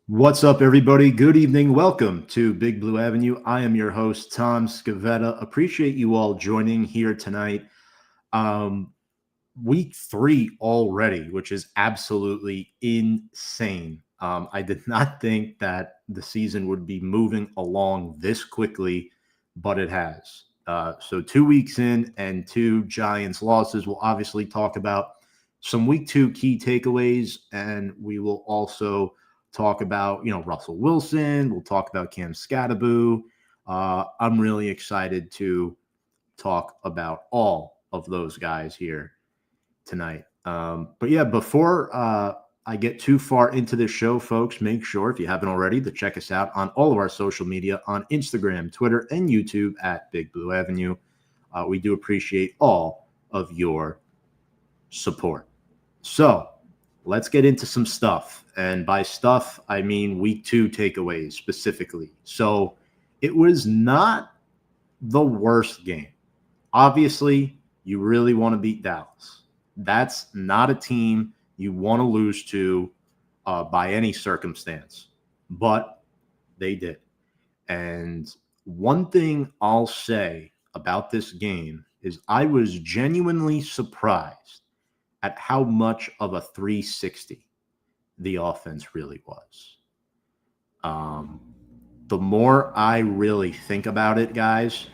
What's up, everybody? Good evening. Welcome to Big Blue Avenue. I am your host, Tom Scavetta. Appreciate you all joining here tonight. Um, week 3 already, which is absolutely insane. I did not think that the season would be moving along this quickly, but it has. So 2 weeks in and 2 Giants losses. We'll obviously talk about some week 2 key takeaways, and we will also talk about, Russell Wilson. We'll talk about Cam Skattebo. I'm really excited to talk about all of those guys here tonight. But yeah, before I get too far into this show, folks, make sure, if you haven't already, to check us out on all of our social media on Instagram, Twitter, and YouTube at Big Blue Avenue. We do appreciate all of your support. So let's get into some stuff. And by stuff, I mean week 2 takeaways specifically. So it was not the worst game. Obviously, you really want to beat Dallas. That's not a team you want to lose to by any circumstance, but they did. And one thing I'll say about this game is I was genuinely surprised at how much of a 360 the offense really was. The more I really think about it, guys,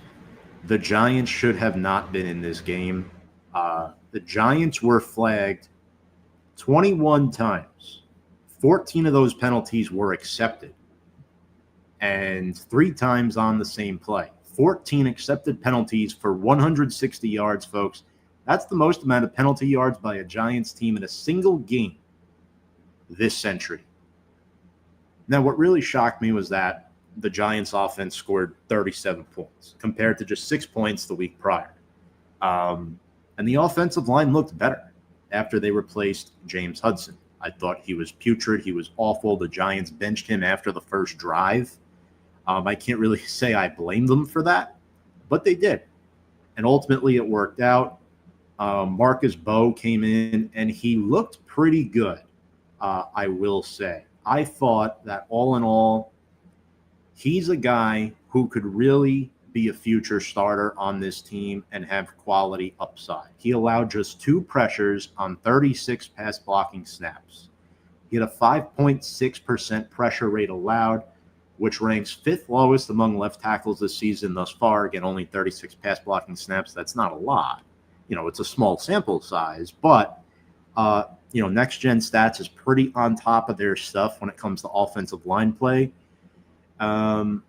the Giants should have not been in this game. The Giants were flagged 21 times. 14 of those penalties were accepted, and 3 times on the same play. 14 accepted penalties for 160 yards, folks. That's the most amount of penalty yards by a Giants team in a single game this century. Now, what really shocked me was that the Giants offense scored 37 points compared to just 6 points the week prior. And the offensive line looked better after they replaced James Hudson. I thought he was putrid. He was awful. The Giants benched him after the first drive. I can't really say I blame them for that, but they did. And ultimately it worked out. Marcus Bowe came in, and he looked pretty good, I will say. I thought that all in all, he's a guy who could really be a future starter on this team and have quality upside. He allowed just 2 pressures on 36 pass blocking snaps. He had a 5.6% pressure rate allowed, which ranks 5th lowest among left tackles this season thus far. Again, only 36 pass blocking snaps. That's not a lot. It's a small sample size, but Next Gen Stats is pretty on top of their stuff when it comes to offensive line play. And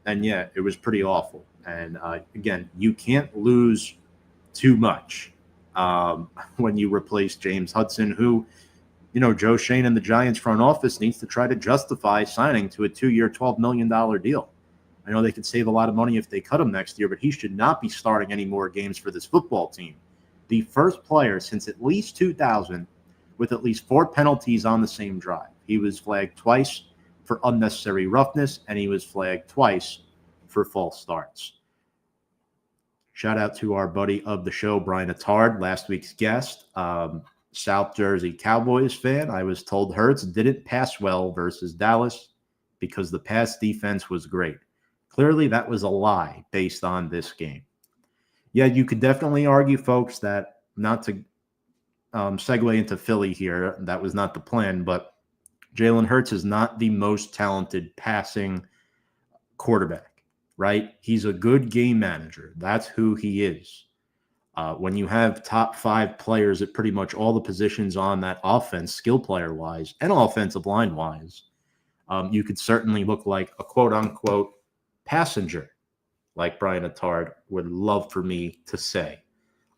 yeah, it was pretty awful. And again, you can't lose too much when you replace James Hudson, who, Joe Shane and the Giants front office needs to try to justify signing to a 2-year, $12 million deal. I know they could save a lot of money if they cut him next year, but he should not be starting any more games for this football team. The first player since at least 2000 with at least 4 penalties on the same drive. He was flagged twice for unnecessary roughness, and he was flagged twice for false starts. Shout out to our buddy of the show, Brian Attard, last week's guest, South Jersey Cowboys fan. I was told Hurts didn't pass well versus Dallas because the pass defense was great. Clearly, that was a lie based on this game. Yeah, you could definitely argue, folks, that not to segue into Philly here, that was not the plan, but Jalen Hurts is not the most talented passing quarterback, right? He's a good game manager. That's who he is. When you have top 5 players at pretty much all the positions on that offense, skill player-wise and offensive line-wise, you could certainly look like a quote-unquote passenger, like Brian Attard would love for me to say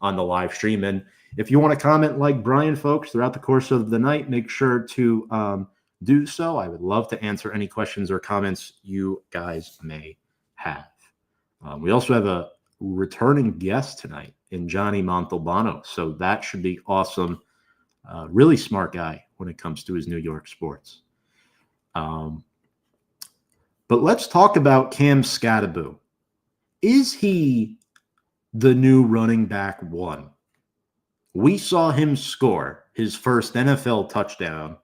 on the live stream. And if you want to comment like Brian, folks, throughout the course of the night, make sure to do so. I would love to answer any questions or comments you guys may have. We also have a returning guest tonight in Johnny Montalbano, so that should be awesome. Really smart guy when it comes to his New York sports. But let's talk about Cam Skattebo. Is he the new running back 1? We saw him score his first NFL touchdown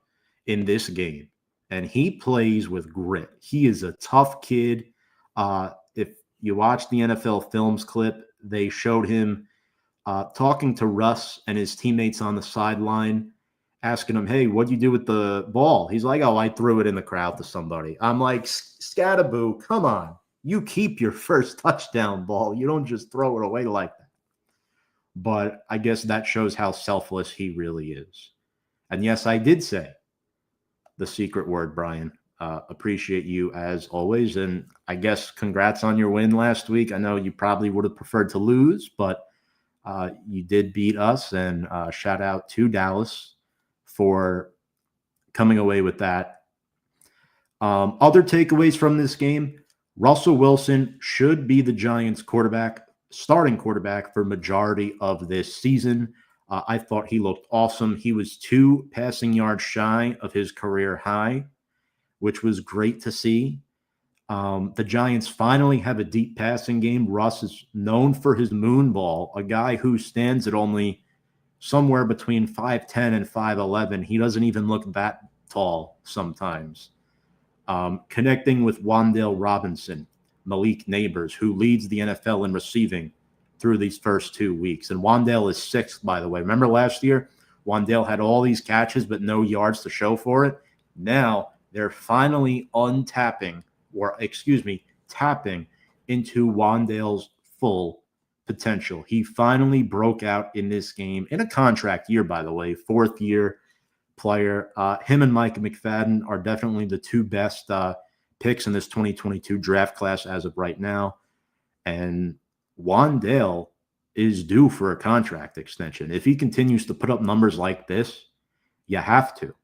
in this game and he plays with grit. He is a tough kid. If you watch the NFL Films clip, they showed him talking to Russ and his teammates on the sideline, asking him, "Hey, what'd you do with the ball?" He's like, "Oh, I threw it in the crowd to somebody." I'm like, Skattebo, come on. You keep your first touchdown ball. You don't just throw it away like that. But I guess that shows how selfless he really is. And yes, I did say the secret word, Brian. Appreciate you as always. And I guess congrats on your win last week. I know you probably would have preferred to lose, but you did beat us. And shout out to Dallas for coming away with that. Other takeaways from this game: Russell Wilson should be the Giants starting quarterback for majority of this season. I thought he looked awesome. He was 2 passing yards shy of his career high, which was great to see. The Giants finally have a deep passing game. Russ is known for his moon ball, a guy who stands at only somewhere between 5'10 and 5'11. He doesn't even look that tall sometimes. Connecting with Wan'Dale Robinson, Malik Neighbors, who leads the NFL in receiving through these first 2 weeks. And Wan'Dale is 6th, by the way. Remember last year, Wan'Dale had all these catches but no yards to show for it. Now they're finally tapping into Wan'Dale's full potential. He finally broke out in this game in a contract year, by the way, 4th year player. Him and Micah McFadden are definitely the 2 best picks in this 2022 draft class as of right now. And Wan'Dale is due for a contract extension. If he continues to put up numbers like this, you have to,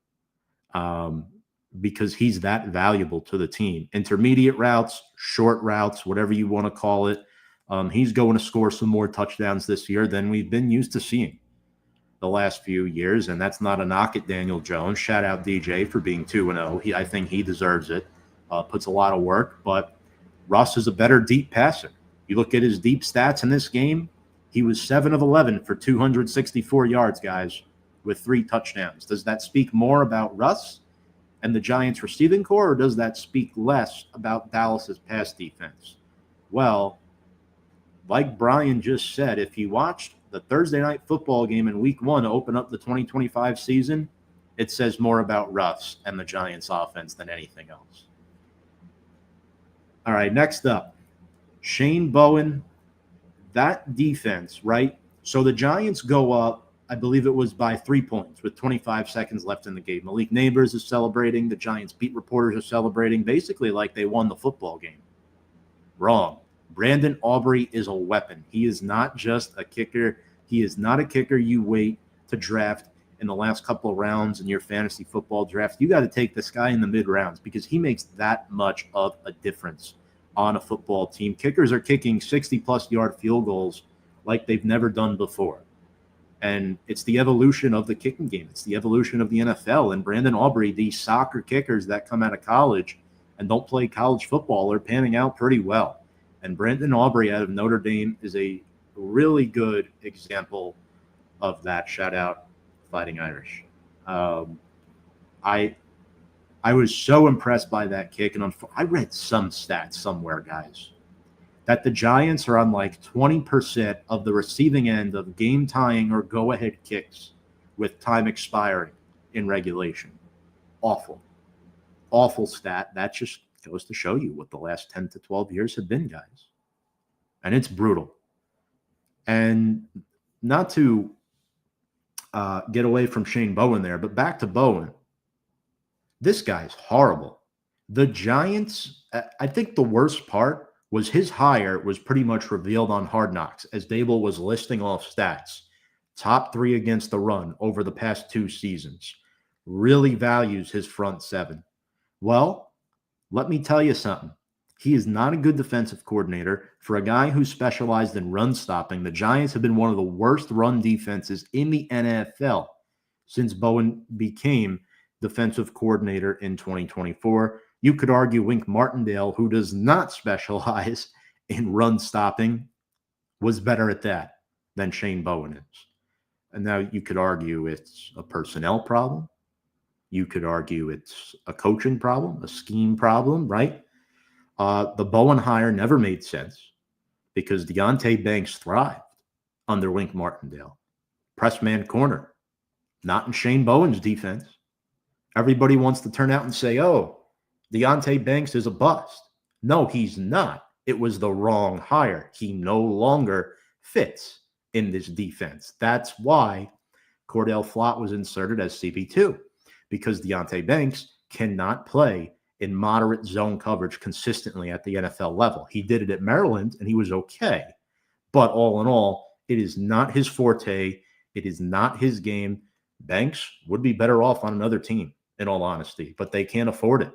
because he's that valuable to the team. Intermediate routes, short routes, whatever you want to call it. He's going to score some more touchdowns this year than we've been used to seeing the last few years, and that's not a knock at Daniel Jones. Shout out DJ for being 2-0. I think he deserves it. Puts a lot of work, but Russ is a better deep passer. You look at his deep stats in this game, he was 7 of 11 for 264 yards, guys, with 3 touchdowns. Does that speak more about Russ and the Giants receiving core, or does that speak less about Dallas's pass defense? Well, like Brian just said, if you watched the Thursday night football game in week 1 to open up the 2025 season, it says more about Russ and the Giants offense than anything else. All right, next up, Shane Bowen, that defense, right? So the Giants go up, I believe it was by 3 points with 25 seconds left in the game. Malik Neighbors is celebrating. The Giants beat reporters are celebrating, basically like they won the football game. Wrong. Brandon Aubrey is a weapon. He is not just a kicker. He is not a kicker you wait to draft in the last couple of rounds in your fantasy football draft. You got to take this guy in the mid rounds because he makes that much of a difference on a football team. Kickers are kicking 60-plus yard field goals like they've never done before. And it's the evolution of the kicking game. It's the evolution of the NFL. And Brandon Aubrey, these soccer kickers that come out of college and don't play college football, are panning out pretty well. And Brandon Aubrey out of Notre Dame is a really good example of that. Shout out Fighting Irish. I was so impressed by that kick. And I read some stats somewhere, guys, that the Giants are on like 20% of the receiving end of game-tying or go-ahead kicks with time expiring in regulation. Awful. Awful stat. That just goes to show you what the last 10 to 12 years have been, guys. And it's brutal. And not to get away from Shane Bowen there, but back to Bowen. This guy's horrible. The Giants, I think the worst part was his hire was pretty much revealed on Hard Knocks as Dable was listing off stats. Top 3 against the run over the past 2 seasons. Really values his front 7. Well, let me tell you something. He is not a good defensive coordinator. For a guy who specialized in run stopping, the Giants have been one of the worst run defenses in the NFL since Bowen became defensive coordinator in 2024. You could argue Wink Martindale, who does not specialize in run stopping, was better at that than Shane Bowen is. And now you could argue it's a personnel problem. You could argue it's a coaching problem, a scheme problem, right? The Bowen hire never made sense because Deonte Banks thrived under Wink Martindale. Press man corner, not in Shane Bowen's defense. Everybody wants to turn out and say, oh, Deonte Banks is a bust. No, he's not. It was the wrong hire. He no longer fits in this defense. That's why Cordell Flott was inserted as CB2, because Deonte Banks cannot play in moderate zone coverage consistently at the NFL level. He did it at Maryland, and he was okay. But all in all, it is not his forte. It is not his game. Banks would be better off on another team, in all honesty, but they can't afford it.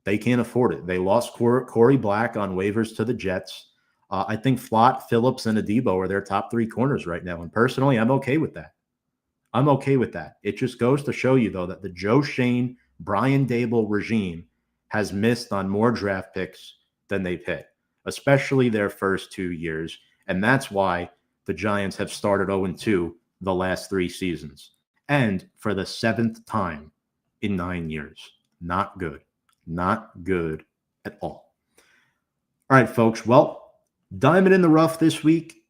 They can't afford it. They lost Corey Black on waivers to the Jets. I think Flott, Phillips, and Adebo are their top three corners right now. And personally, I'm okay with that. I'm okay with that. It just goes to show you, though, that the Joe Schoen, Brian Daboll regime has missed on more draft picks than they've hit, especially their first 2 years. And that's why the Giants have started 0-2 the last 3 seasons. And for the 7th time in 9 years. Not good. Not good at all. All right, folks. Well, diamond in the rough this week,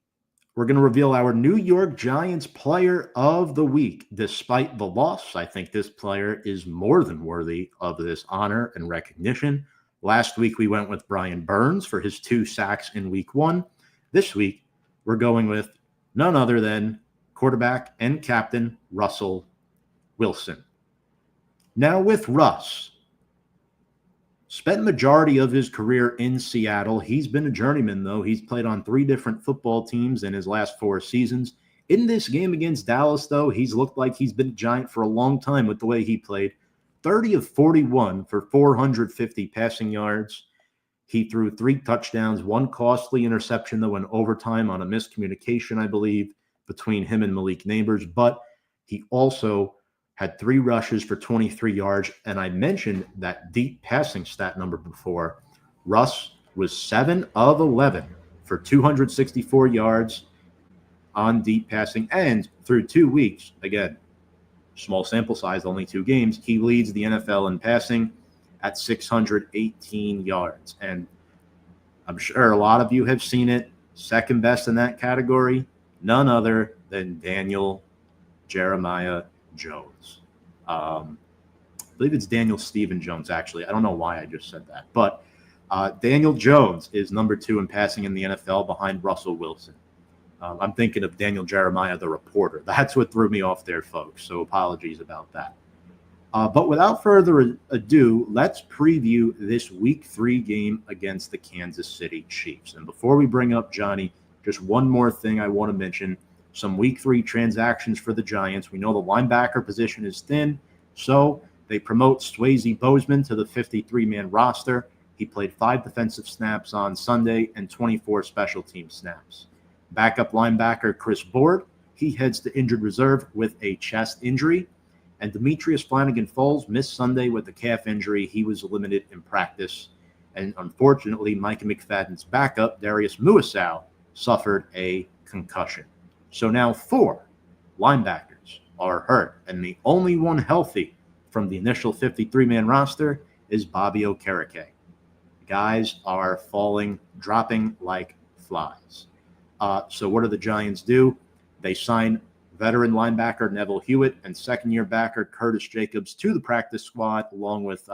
we're going to reveal our New York Giants player of the week. Despite the loss, I think this player is more than worthy of this honor and recognition. Last week, we went with Brian Burns for his 2 sacks in week 1. This week, we're going with none other than quarterback and captain Russell Wilson. Now with Russ, spent the majority of his career in Seattle. He's been a journeyman, though. He's played on 3 different football teams in his last 4 seasons. In this game against Dallas, though, he's looked like he's been a Giant for a long time with the way he played. 30 of 41 for 450 passing yards. He threw 3 touchdowns, 1 costly interception, though, in overtime on a miscommunication, I believe, between him and Malik Neighbors. But he also had 3 rushes for 23 yards. And I mentioned that deep passing stat number before. Russ was 7 of 11 for 264 yards on deep passing. And through 2 weeks, again, small sample size, only 2 games, he leads the NFL in passing at 618 yards. And I'm sure a lot of you have seen it. Second best in that category, none other than Daniel Jeremiah Jones. I believe it's Daniel Stephen Jones, actually. I don't know why I just said that. But Daniel Jones is number 2 in passing in the NFL behind Russell Wilson. I'm thinking of Daniel Jeremiah, the reporter. That's what threw me off there, folks. So apologies about that. But without further ado, let's preview this Week 3 game against the Kansas City Chiefs. And before we bring up Johnny, just one more thing I want to mention. Some Week 3 transactions for the Giants. We know the linebacker position is thin, so they promote Swayze Bozeman to the 53-man roster. He played 5 defensive snaps on Sunday and 24 special team snaps. Backup linebacker Chris Board, he heads to injured reserve with a chest injury. And Demetrius Flanagan-Foles missed Sunday with a calf injury. He was limited in practice. And unfortunately, Micah McFadden's backup, Darius Muasau, suffered a concussion. So now 4 linebackers are hurt, and the only one healthy from the initial 53-man roster is Bobby Okereke. Guys are dropping like flies. So what do the Giants do? They sign veteran linebacker Neville Hewitt and second-year backer Curtis Jacobs to the practice squad, along with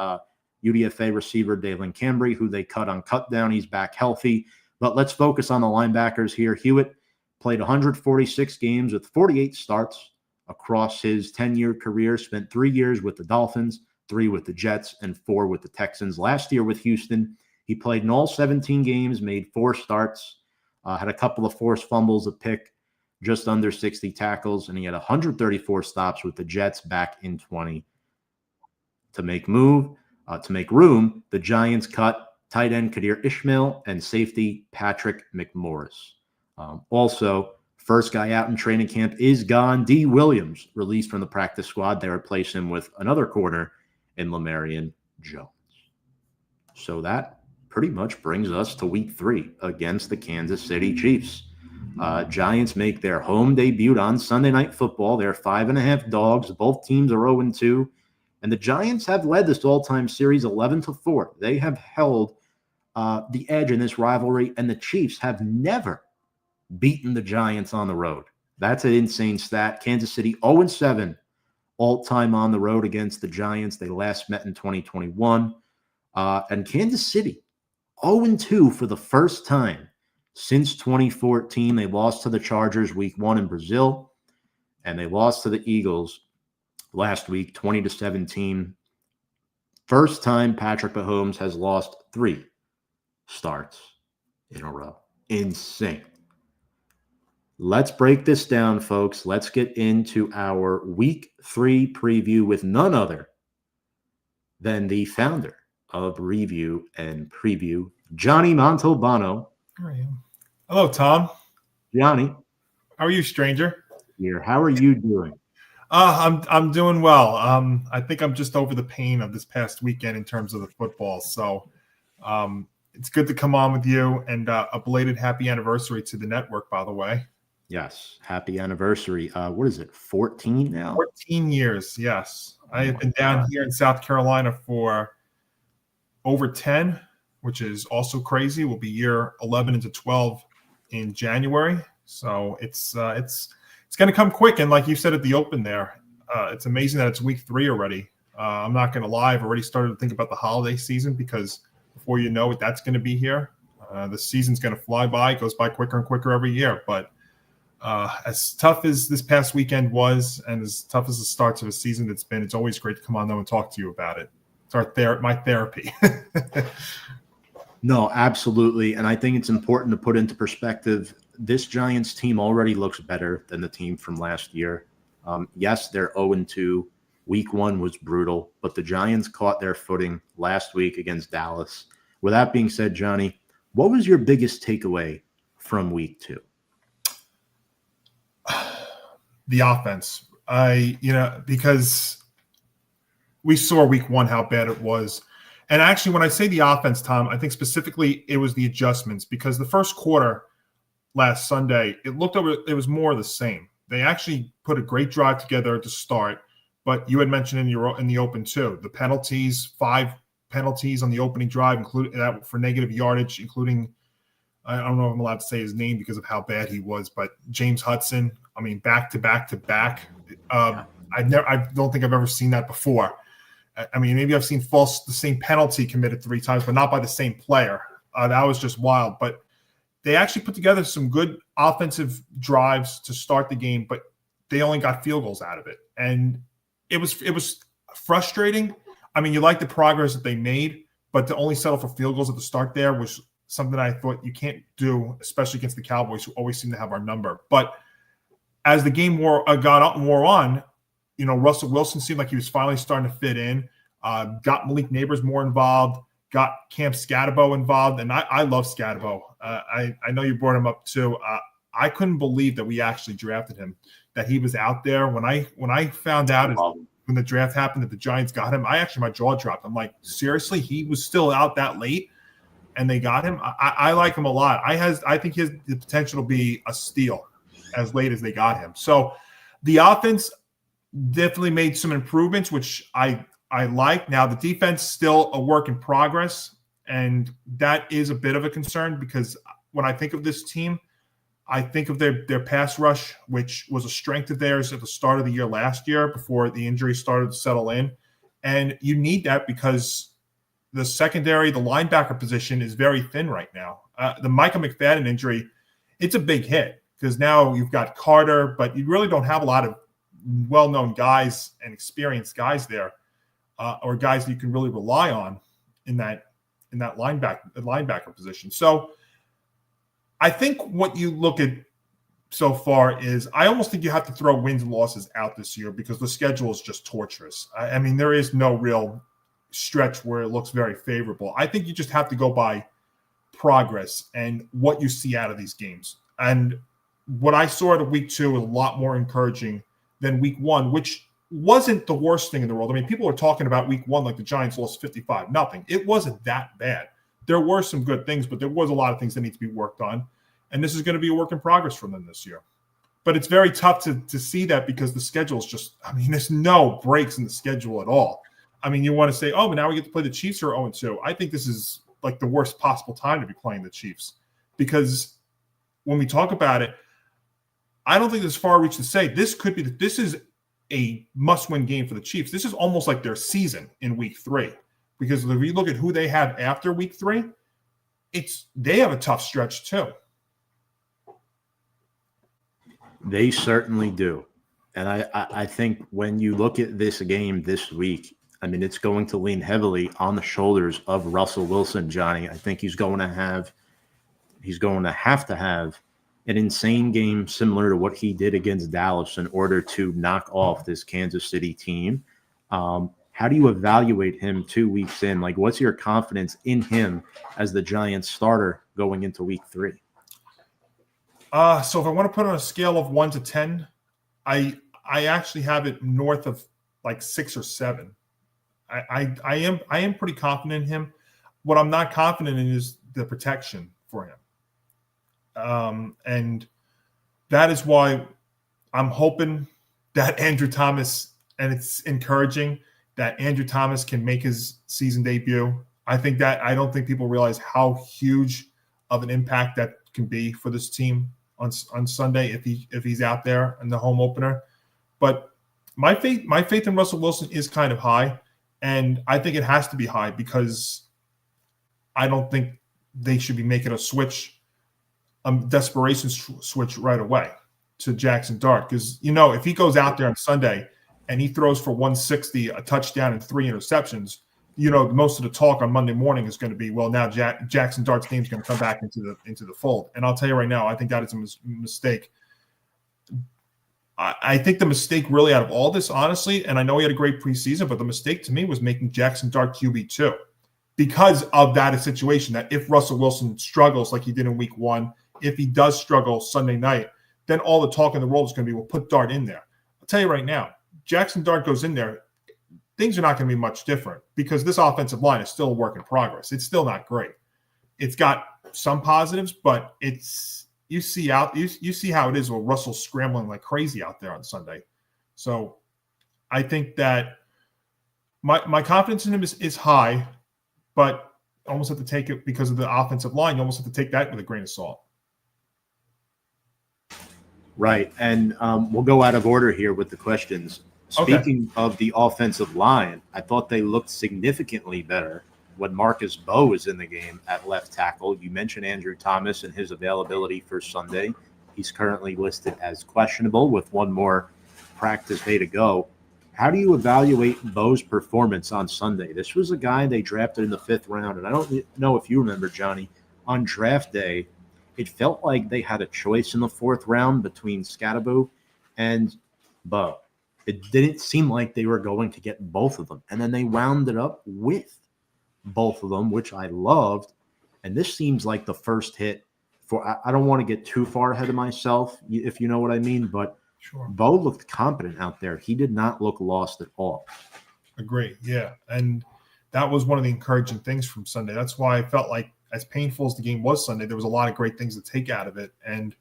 UDFA receiver Dalen Cambry, who they cut on cutdown. He's back healthy. But let's focus on the linebackers here. Hewitt played 146 games with 48 starts across his 10-year career, spent 3 years with the Dolphins, 3 with the Jets, and 4 with the Texans. Last year with Houston, he played in all 17 games, made 4 starts, had a couple of forced fumbles, a pick, just under 60 tackles, and he had 134 stops with the Jets back in 20. To make room, the Giants cut tight end Kadir Ishmael and safety Patrick McMorris. Also, first guy out in training camp is gone. D. Williams, released from the practice squad. They replace him with another corner in Lamarian Jones. So that pretty much brings us to Week 3 against the Kansas City Chiefs. Giants make their home debut on Sunday Night Football. They're 5.5 dogs. Both teams are 0-2. And the Giants have led this all-time series 11-4. They have held the edge in this rivalry, and the Chiefs have never beaten the Giants on the road. That's an insane stat. Kansas City 0-7 all-time on the road against the Giants. They last met in 2021. And Kansas City 0-2 for the first time since 2014. They lost to the Chargers week 1 in Brazil, and they lost to the Eagles last week 20-17. First time Patrick Mahomes has lost 3 starts in a row. Insane. Let's break this down, folks. Let's get into our week 3 preview with none other than the founder of Review and Preview, Johnny Montalbano. How are you? Hello, Tom. Johnny. How are you, stranger? Here. How are you doing? I'm doing well. I think I'm just over the pain of this past weekend in terms of the football. So it's good to come on with you, and a belated happy anniversary to the network, by the way. Yes. Happy anniversary. What is it? 14 now? 14 years. Yes. I have been down here in South Carolina for over 10, which is also crazy. We'll be year 11 into 12 in January. So it's going to come quick. And like you said at the open there, it's amazing that it's week 3 already. I'm not going to lie. I've already started to think about the holiday season, because before you know it, that's going to be here. The season's going to fly by. It goes by quicker and quicker every year. But as tough as this past weekend was, and as tough as the starts of a season it's been, it's always great to come on though and talk to you about it. It's my therapy. No, absolutely. And I think it's important to put into perspective, this Giants team already looks better than the team from last year. Yes, they're 0-2. Week 1 was brutal, but the Giants caught their footing last week against Dallas. With that being said, Johnny, what was your biggest takeaway from week 2? The offense. Because we saw week 1 how bad it was. And actually, when I say the offense, Tom, I think specifically it was the adjustments, because the first quarter last Sunday, it was more of the same. They actually put a great drive together to start, but you had mentioned in the open too, the penalties, 5 penalties on the opening drive, including that for negative yardage, including, I don't know if I'm allowed to say his name because of how bad he was, but James Hudson. I mean, back to back to back. I don't think I've ever seen that before. I mean, maybe I've seen the same penalty committed 3 times, but not by the same player. That was just wild. But they actually put together some good offensive drives to start the game, but they only got field goals out of it. And it was frustrating. I mean, you like the progress that they made, but to only settle for field goals at the start there was something I thought you can't do, especially against the Cowboys, who always seem to have our number. But as the game wore on, Russell Wilson seemed like he was finally starting to fit in, got Malik Neighbors more involved, got Cam Skattebo involved. And I love Skattebo. I know you brought him up too. I couldn't believe that we actually drafted him, that he was out there. When I found out when the draft happened that the Giants got him, my jaw dropped. I'm like, seriously? He was still out that late and they got him? I like him a lot. I think he has the potential to be a steal as late as they got him. So the offense definitely made some improvements, which I like. Now the defense still a work in progress, and that is a bit of a concern, because when I think of this team, I think of their pass rush, which was a strength of theirs at the start of the year last year before the injuries started to settle in. And you need that because the secondary, the linebacker position is very thin right now. The Micah McFadden injury, it's a big hit, because now you've got Carter, but you really don't have a lot of well-known guys and experienced guys there, or guys that you can really rely on in that linebacker position. So I think what you look at so far is, I almost think you have to throw wins and losses out this year, because the schedule is just torturous. I mean, there is no real stretch where it looks very favorable. I think you just have to go by progress and what you see out of these games. And what I saw at week 2 was a lot more encouraging than week 1, which wasn't the worst thing in the world. I mean, people are talking about week 1 like the Giants lost 55-0. It wasn't that bad. There were some good things, but there was a lot of things that need to be worked on. And this is going to be a work in progress for them this year. But it's very tough to see that, because the schedule is just, I mean, there's no breaks in the schedule at all. I mean, you want to say, oh, but now we get to play the Chiefs who are 0-2. I think this is like the worst possible time to be playing the Chiefs, because when we talk about it, I don't think there's far reach to say this is a must-win game for the Chiefs. This is almost like their season in week 3, because if you look at who they have after week 3, they have a tough stretch too. They certainly do. And I think when you look at this game this week, I mean, it's going to lean heavily on the shoulders of Russell Wilson, Johnny. I think he's going to have to have an insane game similar to what he did against Dallas in order to knock off this Kansas City team. How do you evaluate him 2 weeks in? Like, what's your confidence in him as the Giants starter going into week 3? So if I want to put on a scale of 1 to 10, I actually have it north of like 6 or 7. I am pretty confident in him. What I'm not confident in is the protection for him. And that is why I'm hoping that Andrew Thomas, and it's encouraging that Andrew Thomas can make his season debut. I don't think people realize how huge of an impact that can be for this team on Sunday if he's out there in the home opener. But my faith in Russell Wilson is kind of high, and I think it has to be high because I don't think they should be making a switch, desperation switch right away to Jackson Dart, because if he goes out there on Sunday and he throws for 160, a touchdown and 3 interceptions, most of the talk on Monday morning is going to be, well, now Jackson Dart's name is going to come back into the fold. And I'll tell you right now, I think that is a mistake. I think the mistake really out of all this, honestly, and I know he had a great preseason, but the mistake to me was making Jackson Dart QB2 because of that situation, that if Russell Wilson struggles like he did in week 1, if he does struggle Sunday night, then all the talk in the world is going to be, well, put Dart in there. I'll tell you right now, Jackson Dart goes in there, things are not going to be much different because this offensive line is still a work in progress. It's still not great. It's got some positives, but you see how it is with Russell scrambling like crazy out there on Sunday. So I think that my confidence in him is high, but I almost have to take it because of the offensive line. You almost have to take that with a grain of salt. Right. And we'll go out of order here with the questions. Speaking of the offensive line, I thought they looked significantly better when Marcus Bowe was in the game at left tackle. You mentioned Andrew Thomas and his availability for Sunday. He's currently listed as questionable with one more practice day to go. How do you evaluate Bowe's performance on Sunday? This was a guy they drafted in the 5th round, and I don't know if you remember, Johnny, on draft day, it felt like they had a choice in the 4th round between Skattebo and Bowe. It didn't seem like they were going to get both of them. And then they wound it up with both of them, which I loved. And this seems like the first hit for – I don't want to get too far ahead of myself, if you know what I mean. But sure. Bowe looked competent out there. He did not look lost at all. Agree, yeah. And that was one of the encouraging things from Sunday. That's why I felt like as painful as the game was Sunday, there was a lot of great things to take out of it. And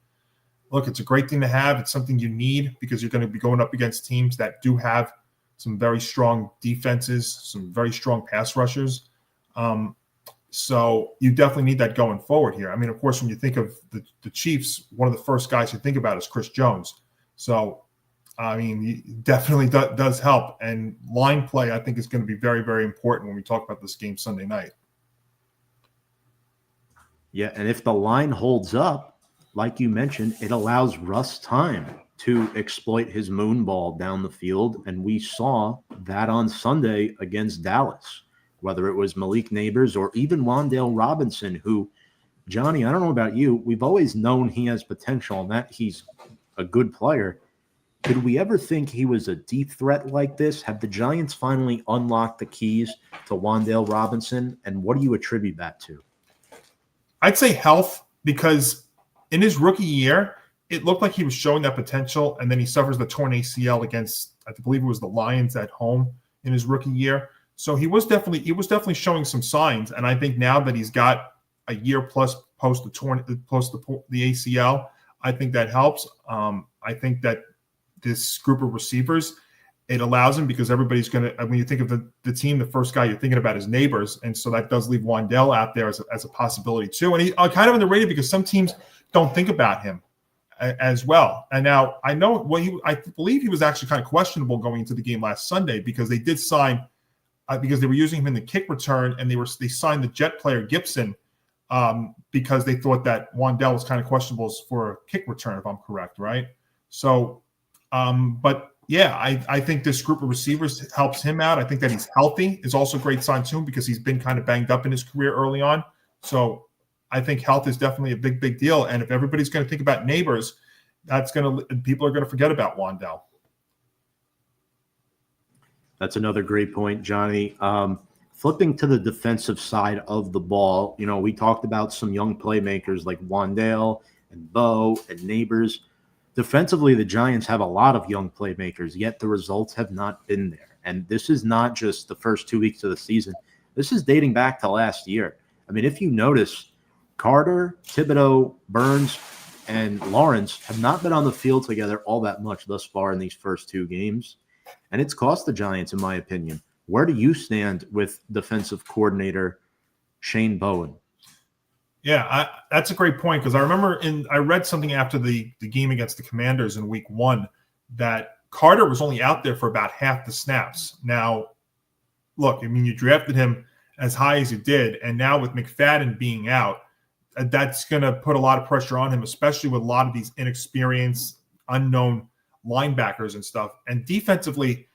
look, it's a great thing to have. It's something you need because you're going to be going up against teams that do have some very strong defenses, some very strong pass rushers. So you definitely need that going forward here. I mean, of course, when you think of the Chiefs, one of the first guys you think about is Chris Jones. So, I mean, it definitely does help. And line play, I think, is going to be very, very important when we talk about this game Sunday night. Yeah, and if the line holds up, like you mentioned, it allows Russ time to exploit his moon ball down the field. And we saw that on Sunday against Dallas, whether it was Malik Neighbors or even Wan'Dale Robinson, who, Johnny, I don't know about you, we've always known he has potential and that he's a good player. Could we ever think he was a deep threat like this? Have the Giants finally unlocked the keys to Wan'Dale Robinson? And what do you attribute that to? I'd say health, because in his rookie year, it looked like he was showing that potential, and then he suffers the torn ACL against, I believe it was the Lions at home in his rookie year. So he was definitely showing some signs, and I think now that he's got a year plus post the ACL, I think that helps. I think that this group of receivers, It allows him because everybody's going to, when you think of the team, the first guy you're thinking about is Neighbors. And so that does leave Wan'Dale out there as a possibility too. And he kind of underrated because some teams don't think about him as well. And now I know I believe he was actually kind of questionable going into the game last Sunday because they did sign, because they were using him in the kick return, and they signed the Jet player Gibson because they thought that Wan'Dale was kind of questionable for a kick return, if I'm correct, right? So, but yeah, I think this group of receivers helps him out. I think that he's healthy is also a great sign too, because he's been kind of banged up in his career early on. So I think health is definitely a big deal. And if everybody's going to think about Neighbors, people are going to forget about Wan'Dale. That's another great point, Johnny. Flipping to the defensive side of the ball, we talked about some young playmakers like Wan'Dale and Bo and Neighbors. Defensively, the Giants have a lot of young playmakers, yet the results have not been there. And this is not just the first 2 weeks of the season. This is dating back to last year. I mean, if you notice, Carter, Thibodeau, Burns, and Lawrence have not been on the field together all that much thus far in these first 2 games. And it's cost the Giants, in my opinion. Where do you stand with defensive coordinator Shane Bowen? Yeah, that's a great point, because I remember I read something after the game against the Commanders in week 1 that Carter was only out there for about half the snaps. Now, look, I mean, you drafted him as high as you did, and now with McFadden being out, that's going to put a lot of pressure on him, especially with a lot of these inexperienced, unknown linebackers and stuff. And defensively,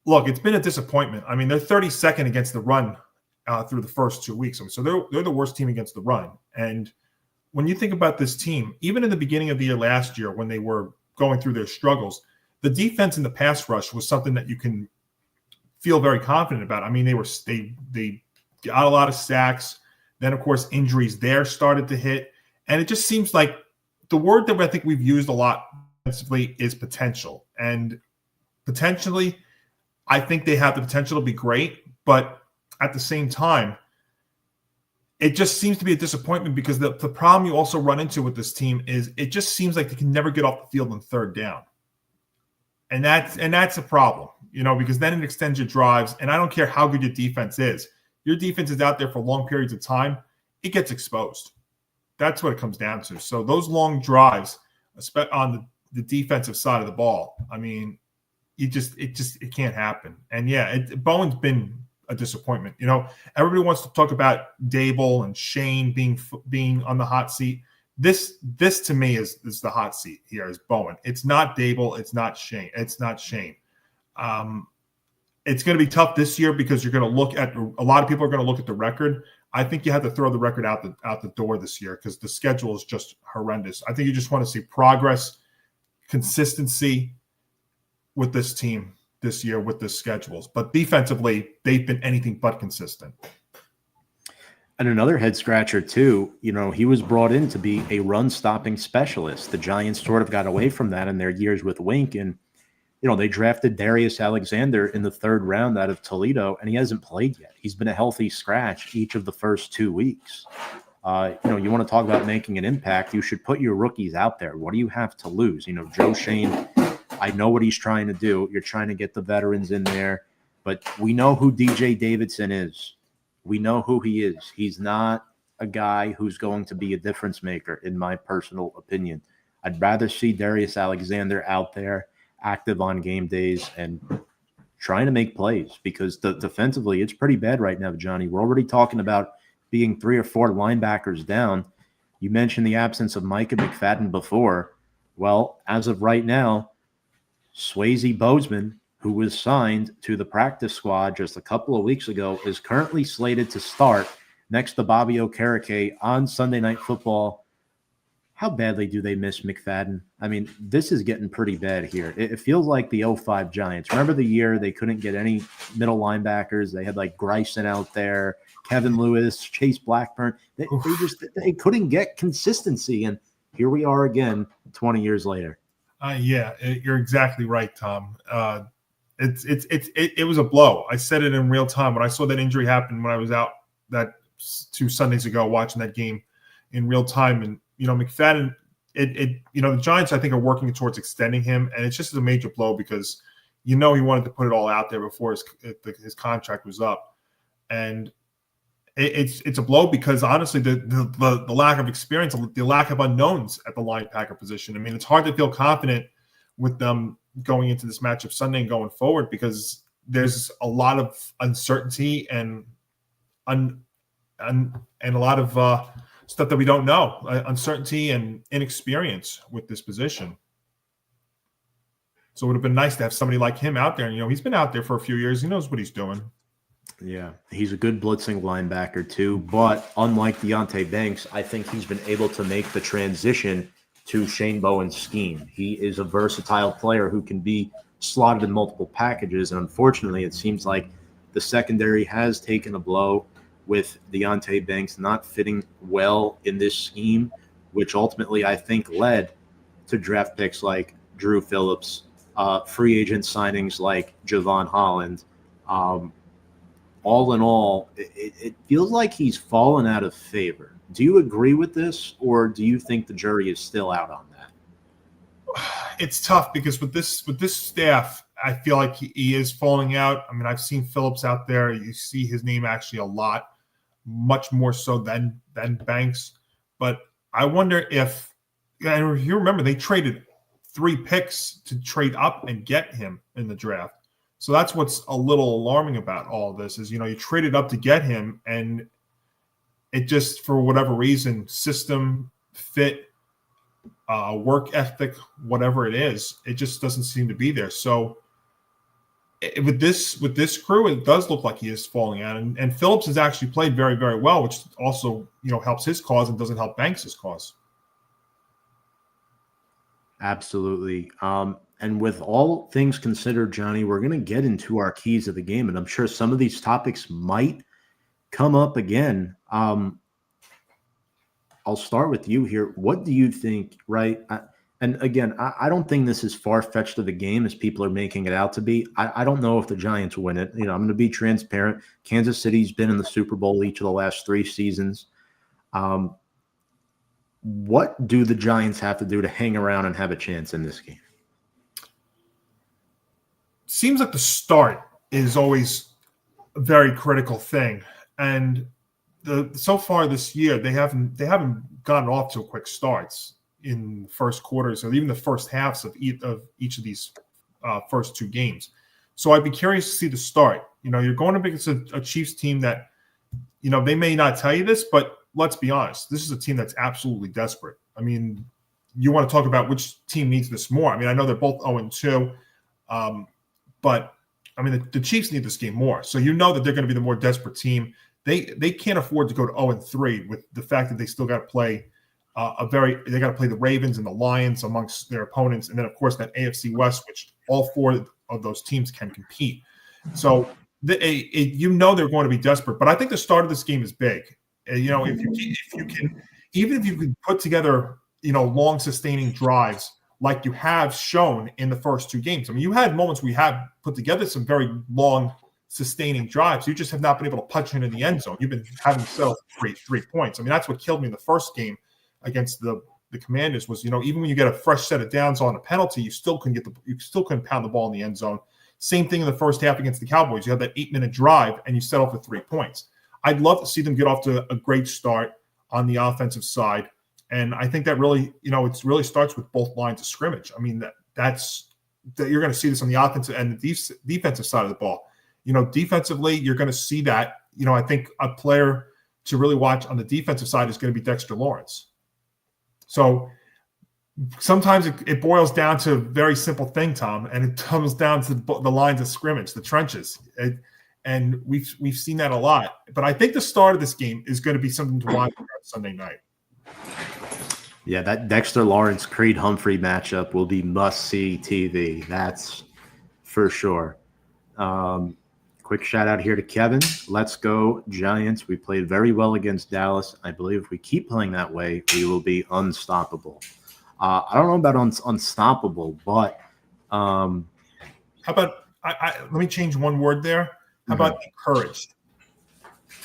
look, it's been a disappointment. I mean, they're 32nd against the run through the first 2 weeks. So they're the worst team against the run. And when you think about this team, even in the beginning of the year last year, when they were going through their struggles, the defense in the pass rush was something that you can feel very confident about. I mean, they got a lot of sacks. Then, of course, injuries there started to hit. And it just seems like the word that I think we've used a lot defensively is potential. And potentially, I think they have the potential to be great, but at the same time, it just seems to be a disappointment, because the problem you also run into with this team is it just seems like they can never get off the field on third down. And that's a problem, because then it extends your drives. And I don't care how good your defense is. Your defense is out there for long periods of time, it gets exposed. That's what it comes down to. So those long drives on the defensive side of the ball, I mean, it can't happen. And yeah, Bowen's been a disappointment. Everybody wants to talk about Dable and Shane being on the hot seat. This to me is the hot seat here is Bowen. It's not Dable. It's not Shane. It's going to be tough this year, because you're going to look at a lot of people are going to look at the record. I think you have to throw the record out the door this year, because the schedule is just horrendous. I think you just want to see progress, consistency with this team this year with the schedules. But defensively, they've been anything but consistent. And another head scratcher too, he was brought in to be a run stopping specialist. The Giants sort of got away from that in their years with Wink, and they drafted Darius Alexander in the 3rd round out of Toledo, and he hasn't played yet. He's been a healthy scratch each of the first 2 weeks. You want to talk about making an impact, you should put your rookies out there. What do you have to lose? Joe Shane, I know what he's trying to do. You're trying to get the veterans in there, but we know who DJ Davidson is. We know who he is. He's not a guy who's going to be a difference maker, in my personal opinion. I'd rather see Darius Alexander out there, active on game days, and trying to make plays, because defensively, it's pretty bad right now, Johnny. We're already talking about being 3 or 4 linebackers down. You mentioned the absence of Micah McFadden before. Well, as of right now, Swayze Bozeman, who was signed to the practice squad just a couple of weeks ago, is currently slated to start next to Bobby Okereke on Sunday Night Football. How badly do they miss McFadden? I mean, this is getting pretty bad here. It feels like the 05 Giants. Remember the year they couldn't get any middle linebackers? They had like Grayson out there, Kevin Lewis, Chase Blackburn. They couldn't get consistency, and here we are again 20 years later. Yeah, you're exactly right, Tom. It was a blow. I said it in real time when I saw that injury happen when I was out that 2 Sundays ago watching that game in real time. And McFadden, the Giants I think are working towards extending him, and it's just a major blow, because he wanted to put it all out there before his contract was up, and it's a blow because honestly, the lack of experience, the lack of unknowns at the linebacker position. I mean, it's hard to feel confident with them going into this matchup Sunday and going forward because there's a lot of uncertainty and a lot of stuff that we don't know, uncertainty and inexperience with this position. So it would have been nice to have somebody like him out there. And, he's been out there for a few years. He knows what he's doing. Yeah, he's a good blitzing linebacker too. But unlike Deonte Banks, I think he's been able to make the transition to Shane Bowen's scheme. He is a versatile player who can be slotted in multiple packages. And unfortunately, it seems like the secondary has taken a blow with Deonte Banks not fitting well in this scheme, which ultimately I think led to draft picks like Drew Phillips, free agent signings like Javon Holland. All in all, it feels like he's fallen out of favor. Do you agree with this, or do you think the jury is still out on that? It's tough because with this staff, I feel like he is falling out. I mean, I've seen Phillips out there. You see his name actually a lot, much more so than Banks. But I wonder if you remember they traded 3 picks to trade up and get him in the draft. So that's what's a little alarming about all of this is, you traded up to get him and it just, for whatever reason, system, fit, work ethic, whatever it is, it just doesn't seem to be there. So with this crew, it does look like he is falling out. And Phillips has actually played very, very well, which also, helps his cause and doesn't help Banks' cause. Absolutely. And with all things considered, Johnny, we're going to get into our keys of the game, and I'm sure some of these topics might come up again. I'll start with you here. What do you think, right? And again, I don't think this is far-fetched of a game as people are making it out to be. I don't know if the Giants win it. I'm going to be transparent. Kansas City's been in the Super Bowl each of the last 3 seasons. What do the Giants have to do to hang around and have a chance in this game? Seems like the start is always a very critical thing, and so far this year they haven't gotten off to quick starts in the first quarters or even the first halves of each of these first 2 games. So I'd be curious to see the start. You're going up against a Chiefs team that they may not tell you this, but let's be honest, this is a team that's absolutely desperate. I mean, you want to talk about which team needs this more. I mean, I know they're both 0-2. But I mean, the Chiefs need this game more. So that they're going to be the more desperate team. They can't afford to go to 0-3 with the fact that they still got to play they got to play the Ravens and the Lions amongst their opponents, and then of course that AFC West, which all 4 of those teams can compete. So they're going to be desperate. But I think the start of this game is big. If you can put together long sustaining drives like you have shown in the first 2 games. I mean, you had moments where you have put together some very long, sustaining drives. You just have not been able to punch in the end zone. You've been having to settle for 3 points. I mean, that's what killed me in the first game against the Commanders was, even when you get a fresh set of downs on a penalty, you still couldn't pound the ball in the end zone. Same thing in the first half against the Cowboys. You have that 8-minute drive and you settle for 3 points. I'd love to see them get off to a great start on the offensive side. And I think that really, it really starts with both lines of scrimmage. I mean, that's you're going to see this on the offensive and the defensive side of the ball. Defensively, you're going to see that. I think a player to really watch on the defensive side is going to be Dexter Lawrence. So sometimes it boils down to a very simple thing, Tom, and it comes down to the lines of scrimmage, the trenches. And we've seen that a lot. But I think the start of this game is going to be something to watch on Sunday night. Yeah, that Dexter Lawrence Creed Humphrey matchup will be must-see TV. That's for sure. Quick shout out here to Kevin. Let's go Giants. We played very well against Dallas. I believe if we keep playing that way, we will be unstoppable. I don't know about unstoppable, but how about let me change one word there. How about encouraged?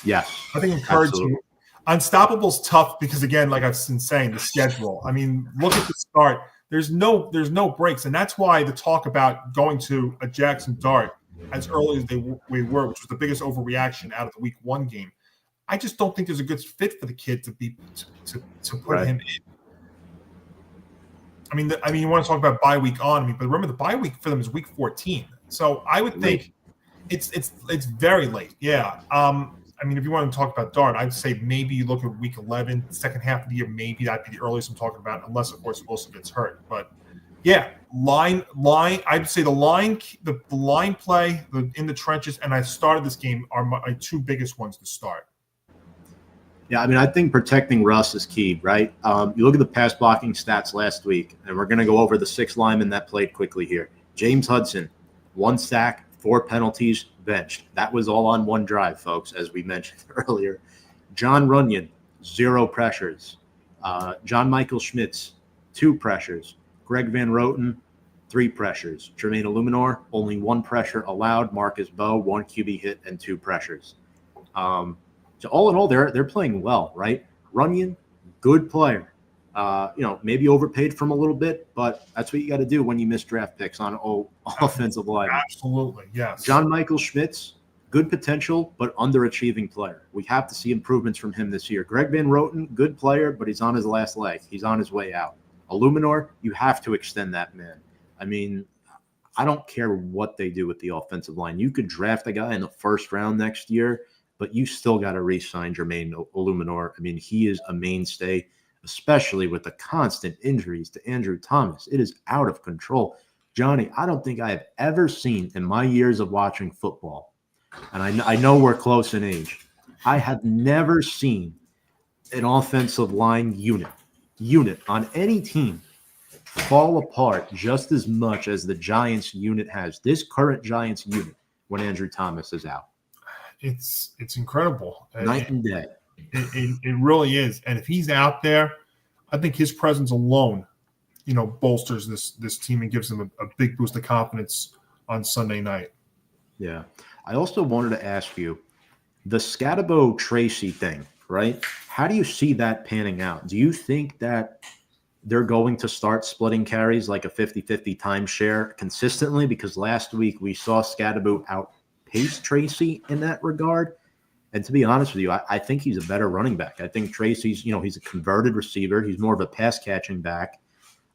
Yes, I think encouraged. Unstoppable is tough because, again, like I've been saying, the schedule. I mean, look at the start. There's no breaks, and that's why the talk about going to a Jackson Dart as early as we were, which was the biggest overreaction out of the Week 1 game. I just don't think there's a good fit for the kid to put him in. I mean, you want to talk about bye week on, but remember the bye week for them is Week 14. So I would think it's very late. Yeah. I mean, if you want to talk about Dart, I'd say maybe you look at Week 11, second half of the year. Maybe that'd be the earliest I'm talking about, unless of course Wilson gets hurt. But yeah, line. I'd say the line play, in the trenches, and I started this game are my two biggest ones to start. Yeah, I mean, I think protecting Russ is key, right? You look at the pass blocking stats last week, and we're going to go over the 6 linemen that played quickly here. James Hudson, 1 sack, 4 penalties, benched. That was all on 1 drive, folks, as we mentioned earlier. John Runyon, 0 pressures. John Michael Schmitz, 2 pressures. Greg Van Roten, 3 pressures. Jermaine Illuminor, only 1 pressure allowed. Marcus Bowe, 1 QB hit and 2 pressures. So all in all, they're playing well, right? Runyon, good player. Maybe overpaid from a little bit, but that's what you got to do when you miss draft picks on offensive line. Absolutely, yes. John Michael Schmitz, good potential, but underachieving player. We have to see improvements from him this year. Greg Van Roten, good player, but he's on his last leg. He's on his way out. Illuminor, you have to extend that man. I mean, I don't care what they do with the offensive line. You could draft a guy in the first round next year, but you still got to re-sign Jermaine Illuminor. I mean, he is a mainstay, especially with the constant injuries to Andrew Thomas. It is out of control. Johnny, I don't think I have ever seen in my years of watching football, and I know we're close in age, I have never seen an offensive line unit on any team fall apart just as much as the Giants unit has, this current Giants unit, when Andrew Thomas is out. It's incredible. Night and day. It really is. And if he's out there, I think his presence alone, bolsters this team and gives them a big boost of confidence on Sunday night. Yeah. I also wanted to ask you, the Skattebo Tracy thing, right? How do you see that panning out? Do you think that they're going to start splitting carries like a 50-50 timeshare consistently? Because last week we saw Skattebo outpace Tracy in that regard. And to be honest with you, I think he's a better running back. I think Tracy's, he's a converted receiver. He's more of a pass-catching back.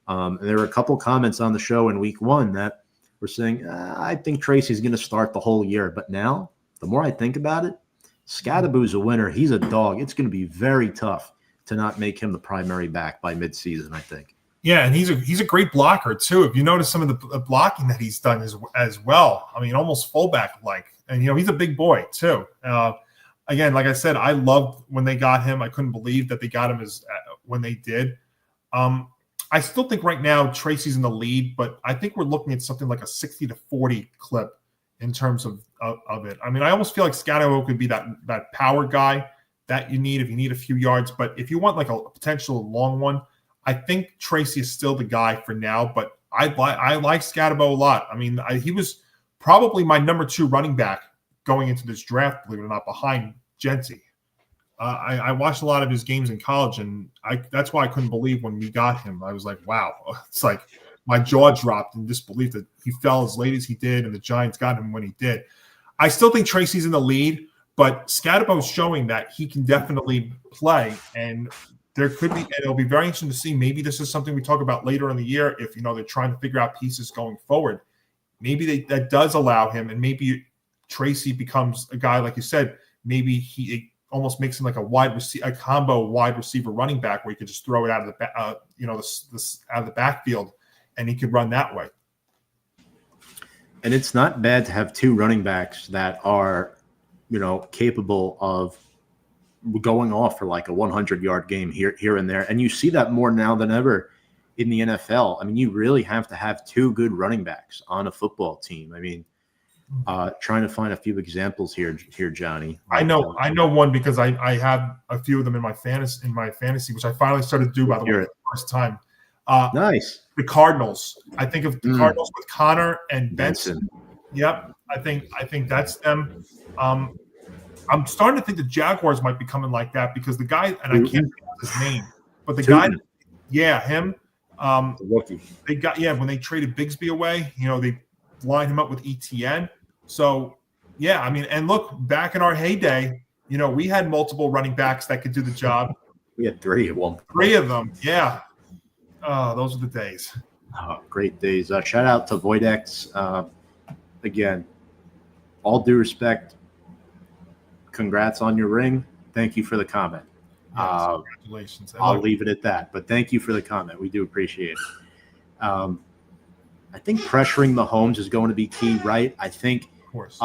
And there were a couple comments on the show in Week 1 that were saying, I think Tracy's going to start the whole year. But now, the more I think about it, Skattebo's a winner. He's a dog. It's going to be very tough to not make him the primary back by midseason, I think. Yeah, and he's a great blocker, too. If you notice some of the blocking that he's done as well, I mean, almost fullback-like. And, he's a big boy, too. Again, like I said, I loved when they got him. I couldn't believe that they got him when they did. I still think right now Tracy's in the lead, but I think we're looking at something like a 60-40 clip in terms of it. I mean, I almost feel like Skattebo could be that power guy that you need if you need a few yards. But if you want like a potential long one, I think Tracy is still the guy for now. But I like Skattebo a lot. I mean, he was probably my number 2 running back going into this draft, believe it or not, behind Genty. I watched a lot of his games in college, and that's why I couldn't believe when we got him. I was like, wow. It's like my jaw dropped in disbelief that he fell as late as he did, and the Giants got him when he did. I still think Tracy's in the lead, but Skattebo is showing that he can definitely play, and there could be, and it'll be very interesting to see. Maybe this is something we talk about later in the year if, they're trying to figure out pieces going forward. Maybe that does allow him, and maybe Tracy becomes a guy, like you said, maybe he almost makes him like a combo wide receiver running back where you could just throw it out of the out of the backfield, and he could run that way. And it's not bad to have 2 running backs that are, capable of going off for like a 100-yard game here and there. And you see that more now than ever in the NFL. I mean, you really have to have 2 good running backs on a football team. I mean, trying to find a few examples here, Johnny. I know one because I have a few of them in my fantasy, which I finally started to do by the way for the first time. Nice. The Cardinals. I think of the Cardinals with Connor and Benson. Yep, I think that's them. I'm starting to think the Jaguars might be coming like that because the guy, and I can't think of his name, but the guy, yeah, him. The rookie. They got when they traded Bigsby away, they lined him up with ETN. So yeah, I mean, and look, back in our heyday, we had multiple running backs that could do the job. We had 3 at one point. 3 of them, yeah. Oh, those are the days. Oh, great days. Shout out to Voidex. Again, all due respect, congrats on your ring. Thank you for the comment. Yes, congratulations. I'll leave it at that. But thank you for the comment. We do appreciate it. I think pressuring Mahomes is going to be key, right? I think of course.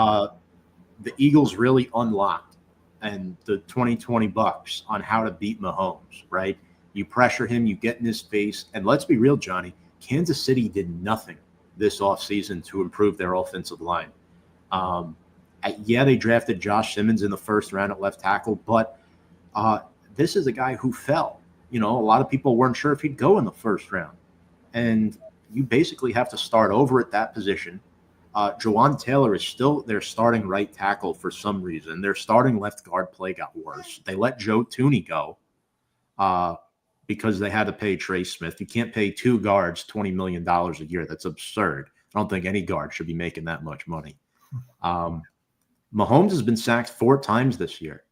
The Eagles really unlocked and the 2020 Bucks on how to beat Mahomes, right? You pressure him, you get in his face. And let's be real, Johnny, Kansas City did nothing this offseason to improve their offensive line. They drafted Josh Simmons in the first round at left tackle, but this is a guy who fell. A lot of people weren't sure if he'd go in the first round. And you basically have to start over at that position. Jawan Taylor is still their starting right tackle for some reason. Their starting left guard play got worse. They let Joe Thuney go because they had to pay Trey Smith. You can't pay 2 guards $20 million a year. That's absurd. I don't think any guard should be making that much money. Mahomes has been sacked 4 times this year.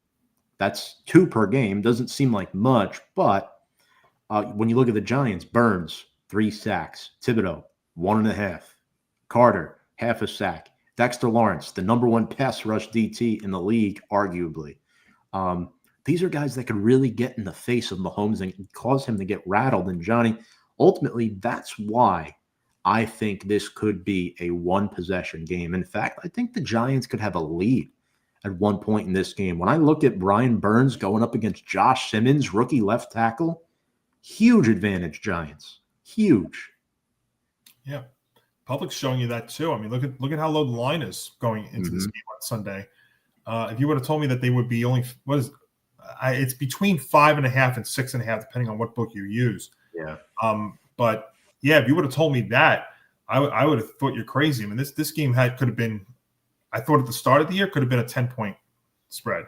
That's 2 per game. Doesn't seem like much, but when you look at the Giants, Burns, 3 sacks. Thibodeau, 1.5. Carter, half a sack. Dexter Lawrence, the number 1 pass rush DT in the league, arguably. These are guys that could really get in the face of Mahomes and cause him to get rattled. And Johnny, ultimately, that's why I think this could be a 1-possession game. In fact, I think the Giants could have a lead at one point in this game. When I look at Brian Burns going up against Josh Simmons, rookie left tackle, huge advantage, Giants. Huge. Yeah. Public's showing you that too. I mean, look at how low the line is going into this game on Sunday. If you would have told me that they would be only it's between 5.5 and 6.5, depending on what book you use. Yeah. But yeah, if you would have told me that, I would have thought you're crazy. I mean, this game could have been. I thought at the start of the year could have been a 10-point spread,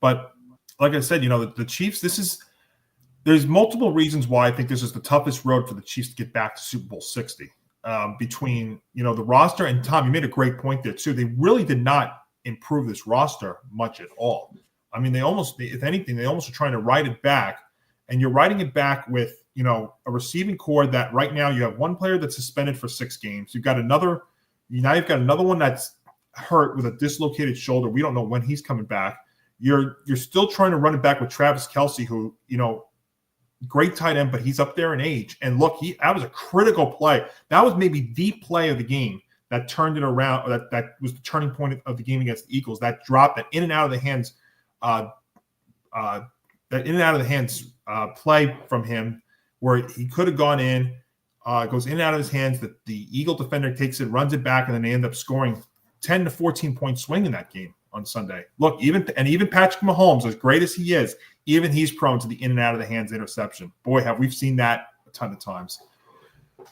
but like I said, the Chiefs. There's multiple reasons why I think this is the toughest road for the Chiefs to get back to Super Bowl 60. Between the roster and Tom, you made a great point there too. They really did not improve this roster much at all. I mean, if anything, they almost are trying to write it back, and you're writing it back with a receiving core that right now you have 1 player that's suspended for 6 games. You've got another one that's hurt with a dislocated shoulder. We don't know when he's coming back. You're still trying to run it back with Travis Kelce, who great tight end, but he's up there in age. And look, that was a critical play. That was maybe the play of the game that turned it around. That was the turning point of the game against the Eagles. That drop, that in and out of the hands, play from him, where he could have gone in, goes in and out of his hands. The Eagle defender takes it, runs it back, and then they end up scoring 10 to 14 point swing in that game on Sunday. Look, even Patrick Mahomes, as great as he is, even he's prone to the in and out of the hands interception. Boy, have we seen that a ton of times.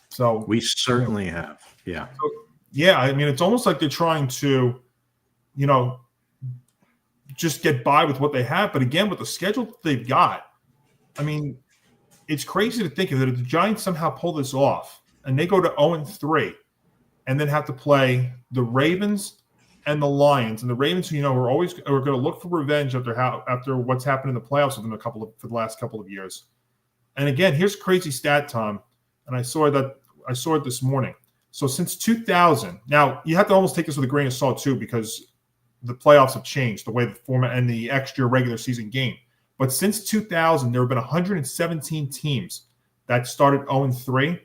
So we certainly have. Yeah. So, yeah. I mean, it's almost like they're trying to, just get by with what they have. But again, with the schedule they've got, I mean, it's crazy to think of that if the Giants somehow pull this off and they go to 0-3 and then have to play the Ravens and the Lions, and the Ravens, are going to look for revenge after what's happened in the playoffs with them for the last couple of years. And again, here's a crazy stat, Tom, and I saw it this morning. So since 2000, now you have to almost take this with a grain of salt too, because the playoffs have changed the way the format and the extra regular season game. But since 2000, there have been 117 teams that started 0-3,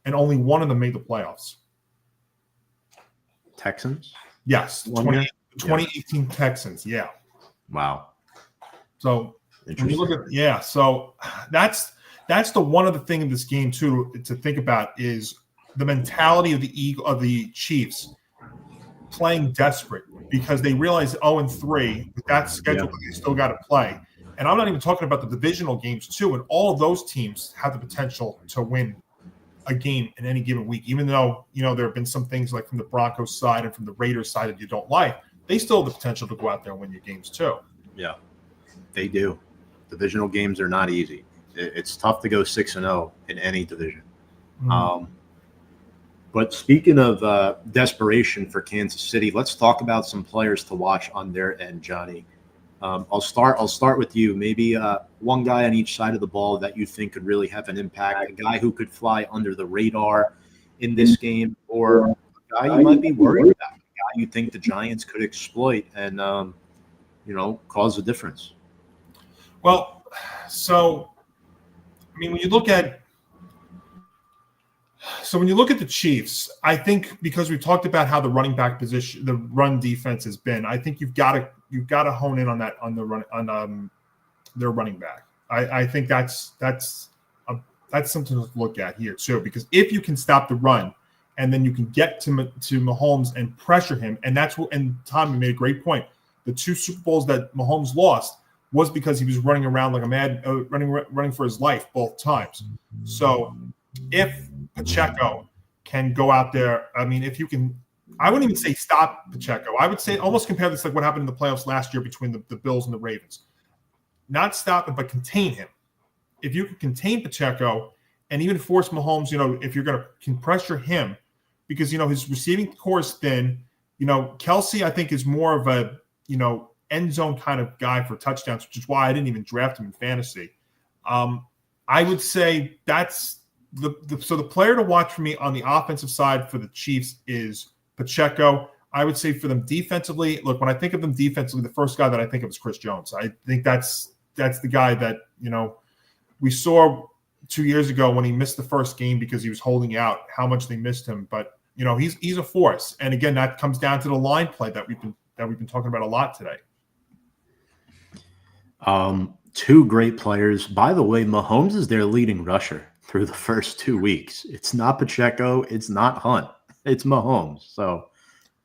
and only 1 of them made the playoffs. Texans? Yes, 2018 Texans. Yeah. Wow. So when you look at so that's the one other thing in this game too to think about is the mentality of the Chiefs playing desperate because they realize 0-3 with that schedule that they still got to play. And I'm not even talking about the divisional games too. And all of those teams have the potential to win a game in any given week, even though, there have been some things like from the Broncos side and from the Raiders side that you don't like. They still have the potential to go out there and win your games too. Yeah, they do. Divisional games are not easy. It's tough to go 6-0 in any division. But speaking of desperation for Kansas City, let's talk about some players to watch on their end, Johnny. I'll start with you. Maybe one guy on each side of the ball that you think could really have an impact, a guy who could fly under the radar in this game, or a guy you might be worried about, a guy you think the Giants could exploit and cause a difference. Well, so I mean, when you look at the Chiefs, I think because we talked about how the running back position, the run defense has been, I think you've got to hone in on that on the run on their running back. I think that's something to look at here too, because if you can stop the run and then you can get to Mahomes and pressure him, and that's what. And Tom, you made a great point. The 2 Super Bowls that Mahomes lost was because he was running around like a mad, running for his life both times. So if Pacheco can go out there, I mean, if you can, I wouldn't even say stop Pacheco. I would say almost compare this like what happened in the playoffs last year between the Bills and the Ravens. Not stop him, but contain him. If you can contain Pacheco and even force Mahomes, if you're going to pressure him, because, his receiving core is thin. Kelsey, I think, is more of a, end zone kind of guy for touchdowns, which is why I didn't even draft him in fantasy. I would say that's so the player to watch for me on the offensive side for the Chiefs is Pacheco. I would say for them defensively, look, when I think of them defensively, the first guy that I think of is Chris Jones. I think that's the guy that, we saw 2 years ago when he missed the first game because he was holding out, how much they missed him. But, he's a force. And again, that comes down to the line play that we've been talking about a lot today. 2 great players. By the way, Mahomes is their leading rusher through the first 2 weeks. It's not Pacheco. It's not Hunt. It's Mahomes. So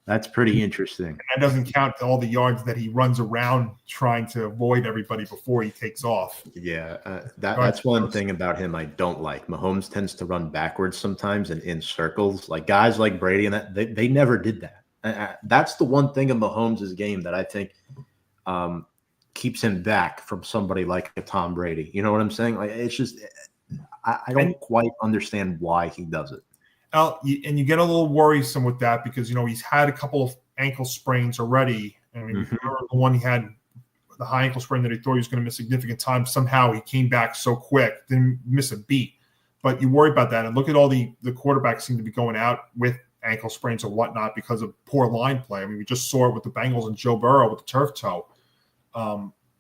that's pretty interesting. And that doesn't count all the yards that he runs around trying to avoid everybody before he takes off. Yeah, that's one thing about him I don't like. Mahomes tends to run backwards sometimes and in circles. Like guys like Brady and that, they never did that. That's the one thing of Mahomes' game that I think keeps him back from somebody like a Tom Brady. You know what I'm saying? Like it's just I don't quite understand why he does it. And you get a little worrisome with that because, he's had a couple of ankle sprains already. I mean, remember the one he had, the high ankle sprain that he thought he was going to miss significant time. Somehow he came back so quick, didn't miss a beat. But you worry about that. And look at all the quarterbacks seem to be going out with ankle sprains or whatnot because of poor line play. I mean, we just saw it with the Bengals and Joe Burrow with the turf toe.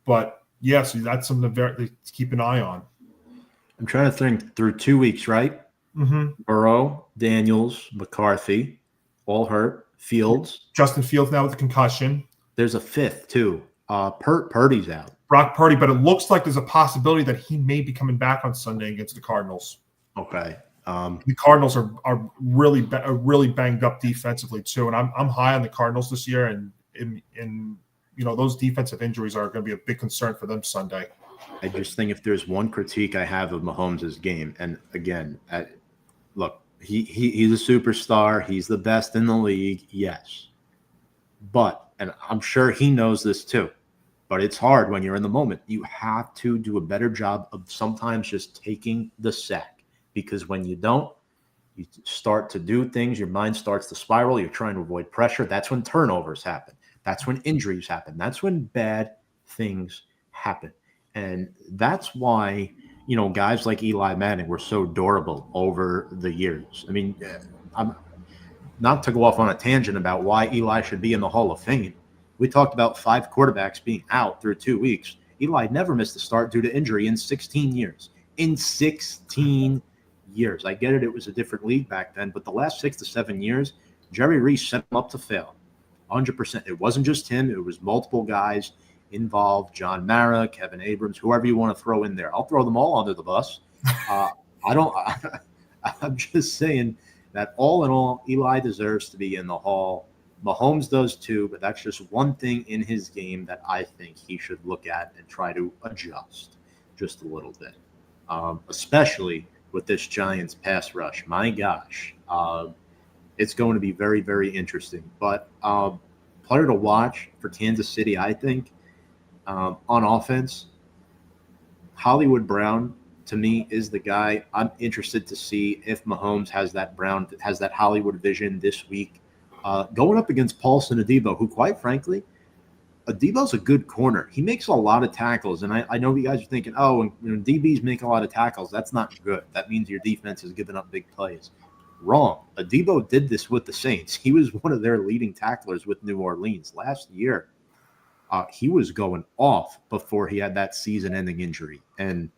But, yeah, so that's something to keep an eye on. I'm trying to think through 2 weeks, right? Mm-hmm. Burrow, Daniels, McCarthy, all hurt. Fields. Justin Fields now with the concussion. There's a 5th, too. Purdy's out. Brock Purdy, but it looks like there's a possibility that he may be coming back on Sunday against the Cardinals. Okay. The Cardinals are really banged up defensively, too. And I'm high on the Cardinals this year. And those defensive injuries are going to be a big concern for them Sunday. I just think if there's one critique I have of Mahomes' game, and again, look, he's a superstar. He's the best in the league, yes. But, and I'm sure he knows this too, but it's hard when you're in the moment. You have to do a better job of sometimes just taking the sack because when you don't, you start to do things, your mind starts to spiral, you're trying to avoid pressure. That's when turnovers happen. That's when injuries happen. That's when bad things happen. And that's why, guys like Eli Manning were so durable over the years. I mean, I'm not to go off on a tangent about why Eli should be in the Hall of Fame. We talked about 5 quarterbacks being out through 2 weeks. Eli never missed a start due to injury in 16 years. In 16 years. I get it. It was a different league back then, but the last 6 to 7 years, Jerry Reese set him up to fail. 100%. It wasn't just him. It was multiple guys involved, John Mara, Kevin Abrams, whoever you want to throw in there. I'll throw them all under the bus. I'm just saying that all in all, Eli deserves to be in the Hall. Mahomes does too, but that's just one thing in his game that I think he should look at and try to adjust just a little bit, especially with this Giants pass rush. My gosh, it's going to be very, very interesting. But player to watch for Kansas City, I think, on offense, Hollywood Brown to me, is the guy. I'm interested to see if Mahomes has that Hollywood vision this week, going up against Paulson Adebo, who, quite frankly, Adebo's a good corner. He makes a lot of tackles, and I know you guys are thinking, oh, when DBs make a lot of tackles, that's not good. That means your defense is giving up big plays. Wrong. Adebo did this with the Saints. He was one of their leading tacklers with New Orleans last year. He was going off before he had that season-ending injury. And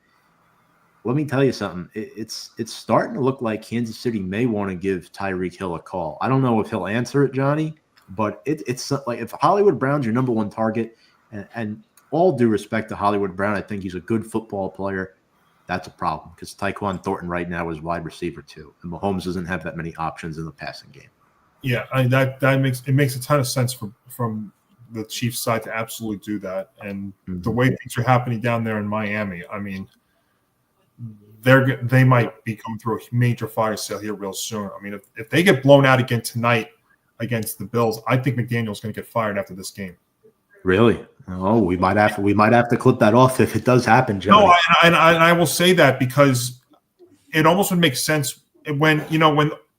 let me tell you something. It's starting to look like Kansas City may want to give Tyreek Hill a call. I don't know if he'll answer it, Johnny, but it's like if Hollywood Brown's your number one target, and all due respect to Hollywood Brown, I think he's a good football player. That's a problem because Tyquan Thornton right now is wide receiver too, and Mahomes doesn't have that many options in the passing game. Yeah, that makes a ton of sense from the Chiefs side to absolutely do that. And the way things are happening down there in Miami, I mean, they might be going through a major fire sale here real soon. I mean, if they get blown out again tonight against the Bills, I think McDaniel's going to get fired after this game. Really? Oh, we might have to clip that off if it does happen, Joe. No, and I will say that because it almost would make sense when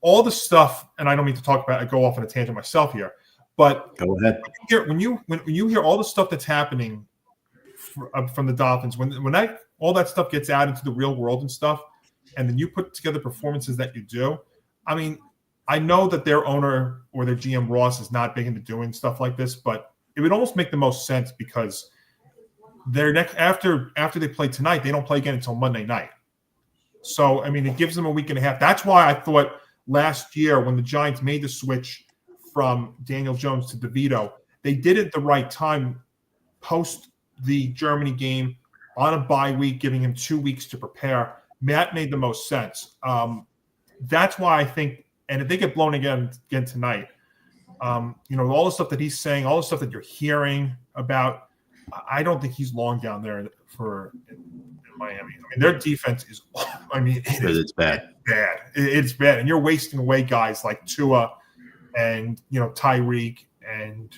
all the stuff, and I don't mean to talk about it, go off on a tangent myself here, but go ahead. When you hear all the stuff that's happening from the Dolphins, when all that stuff gets out into the real world and stuff, and then you put together performances that you do, I mean, I know that their owner or their GM Ross is not big into doing stuff like this, but it would almost make the most sense because after they play tonight, they don't play again until Monday night. So, I mean, it gives them a week and a half. That's why I thought last year when the Giants made the switch from Daniel Jones to DeVito, they did it the right time post the Germany game on a bye week, giving him 2 weeks to prepare. That made the most sense. That's why I think, and if they get blown again tonight, all the stuff that he's saying, all the stuff that you're hearing about, I don't think he's long down there in Miami. I mean, their defense is, it's bad. It's bad. And you're wasting away guys like Tua and, Tyreek and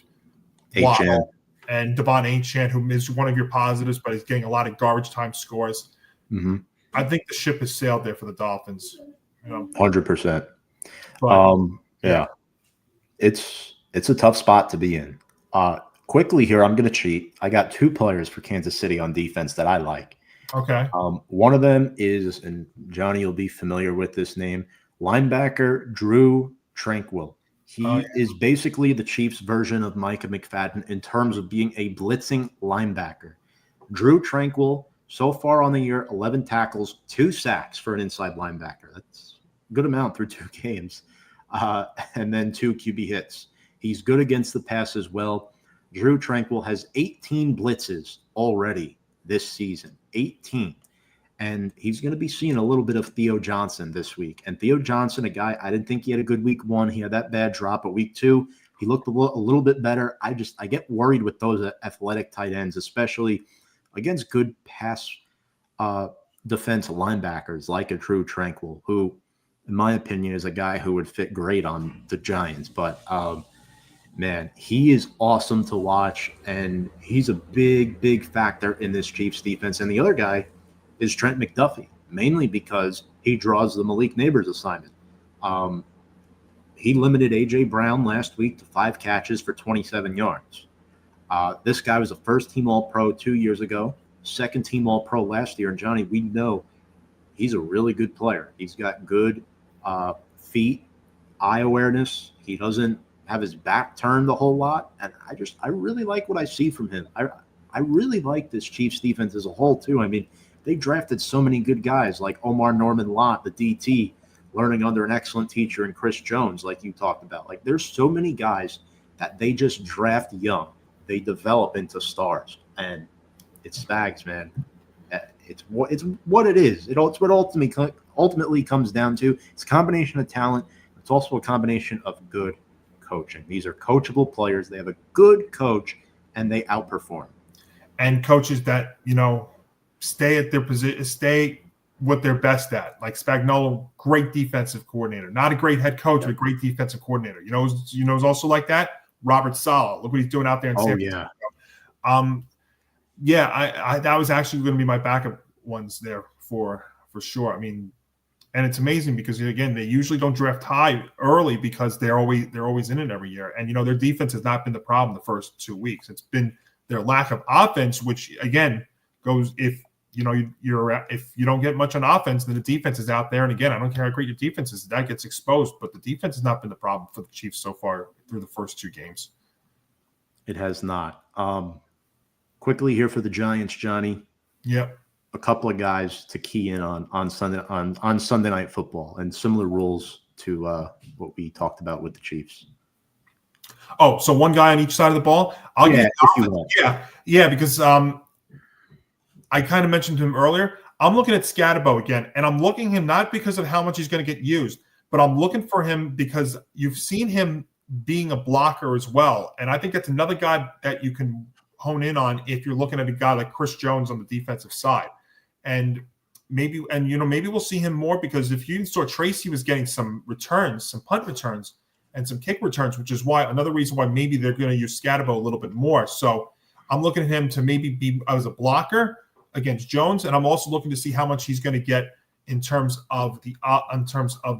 Waddle and Devon Achane, who is one of your positives, but he's getting a lot of garbage time scores. Mm-hmm. I think the ship has sailed there for the Dolphins. 100%. But, yeah. It's a tough spot to be in. Quickly here, I'm going to cheat. I got 2 players for Kansas City on defense that I like. Okay. One of them is, and Johnny, you'll be familiar with this name, linebacker Drew Tranquill. He is basically the Chiefs' version of Micah McFadden in terms of being a blitzing linebacker. Drew Tranquill, so far on the year, 11 tackles, 2 sacks for an inside linebacker. That's a good amount through 2 games. And then 2 QB hits. He's good against the pass as well. Drew Tranquill has 18 blitzes already this season. 18. And he's going to be seeing a little bit of Theo Johnson this week. And Theo Johnson, a guy, I didn't think he had a good week 1. He had that bad drop at week 2. He looked a little bit better. I get worried with those athletic tight ends, especially against good pass defense linebackers like a Drew Tranquill, who, in my opinion, is a guy who would fit great on the Giants. But, man, he is awesome to watch, and he's a big, big factor in this Chiefs defense. And the other guy is Trent McDuffie, mainly because he draws the Malik Neighbors assignment. He limited A.J. Brown last week to 5 catches for 27 yards. This guy was a first-team All-Pro 2 years ago, second-team All-Pro last year. And, Johnny, we know he's a really good player. He's got good feet, eye awareness. He doesn't have his back turned a whole lot. And I really like what I see from him. I really like this Chiefs defense as a whole, too. I mean, they drafted so many good guys like Omar Norman-Lott, the DT, learning under an excellent teacher in Chris Jones, like you talked about. Like, there's so many guys that they just draft young. They develop into stars. And it's Spags, man. It's what it is. It's what ultimately comes down to. It's a combination of talent. It's also a combination of good coaching. These are coachable players. They have a good coach, and they outperform. And coaches that, stay at their position, stay what they're best at. Like Spagnuolo, great defensive coordinator. Not a great head coach, but a great defensive coordinator. Who's also like that? Robert Saleh. Look what he's doing out there in San Francisco. That was actually going to be my backup ones there for sure. I mean, and it's amazing because again, they usually don't draft high early because they're always in it every year. And their defense has not been the problem the first 2 weeks. It's been their lack of offense, which again goes if if you don't get much on offense, then the defense is out there. And again, I don't care how great your defense is, that gets exposed. But the defense has not been the problem for the Chiefs so far through the first 2 games. It has not. Quickly here for the Giants, Johnny. Yep. A couple of guys to key in on Sunday Night Football, and similar rules to what we talked about with the Chiefs. Oh, so one guy on each side of the ball. Yeah, because I kind of mentioned him earlier. I'm looking at Skattebo again, and I'm looking at him not because of how much he's going to get used, but I'm looking for him because you've seen him being a blocker as well, and I think that's another guy that you can hone in on if you're looking at a guy like Chris Jones on the defensive side. And maybe we'll see him more because if you saw Tracy was getting some returns, some punt returns and some kick returns, which is another reason why maybe they're going to use Skattebo a little bit more. So I'm looking at him to maybe be as a blocker against Jones, and I'm also looking to see how much he's going to get in terms of the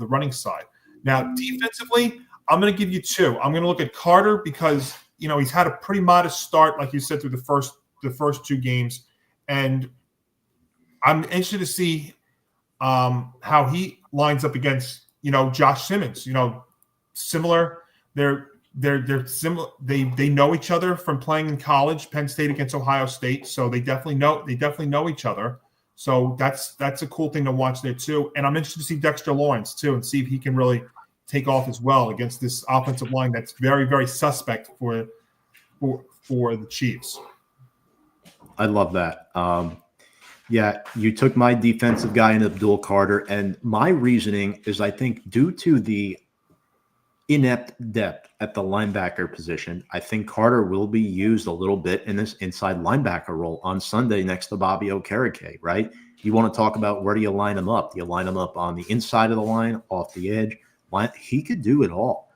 running side. Now, defensively, I'm going to give you 2. I'm going to look at Carter because he's had a pretty modest start, like you said, through the first 2 games, and I'm interested to see how he lines up against Josh Simmons. Similar. They're similar. They know each other from playing in college, Penn State against Ohio State. So they definitely know each other. So that's a cool thing to watch there too. And I'm interested to see Dexter Lawrence too and see if he can really take off as well against this offensive line that's very, very suspect for the Chiefs. I love that. Yeah, you took my defensive guy in Abdul Carter, and my reasoning is I think due to the inept depth at the linebacker position, I think Carter will be used a little bit in this inside linebacker role on Sunday next to Bobby Okereke, right? You want to talk about where do you line him up? Do you line him up on the inside of the line, off the edge? He could do it all.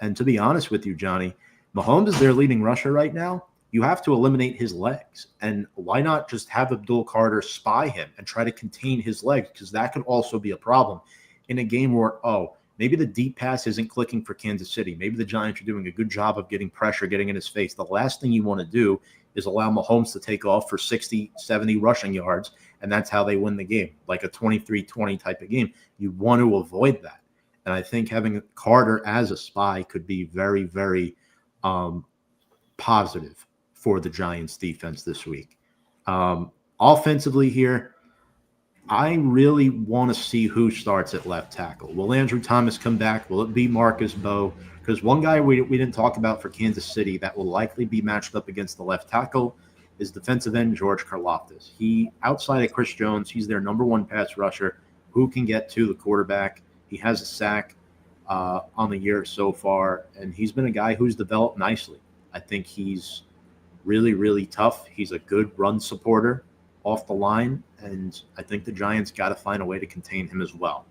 And to be honest with you, Johnny, Mahomes is their leading rusher right now. You have to eliminate his legs. And why not just have Abdul Carter spy him and try to contain his legs? Because that could also be a problem in a game where, maybe the deep pass isn't clicking for Kansas City. Maybe the Giants are doing a good job of getting pressure, getting in his face. The last thing you want to do is allow Mahomes to take off for 60, 70 rushing yards, and that's how they win the game, like a 23-20 type of game. You want to avoid that. And I think having Carter as a spy could be very, very positive for the Giants defense this week. Offensively here, I really want to see who starts at left tackle. Will Andrew Thomas come back? Will it be Marcus Bowe? Because one guy we didn't talk about for Kansas City that will likely be matched up against the left tackle is defensive end George Karlaftis. He, outside of Chris Jones, he's their number 1 pass rusher who can get to the quarterback. He has a sack on the year so far, and he's been a guy who's developed nicely. I think he's really, really tough. He's a good run supporter off the line, and I think the Giants got to find a way to contain him as well.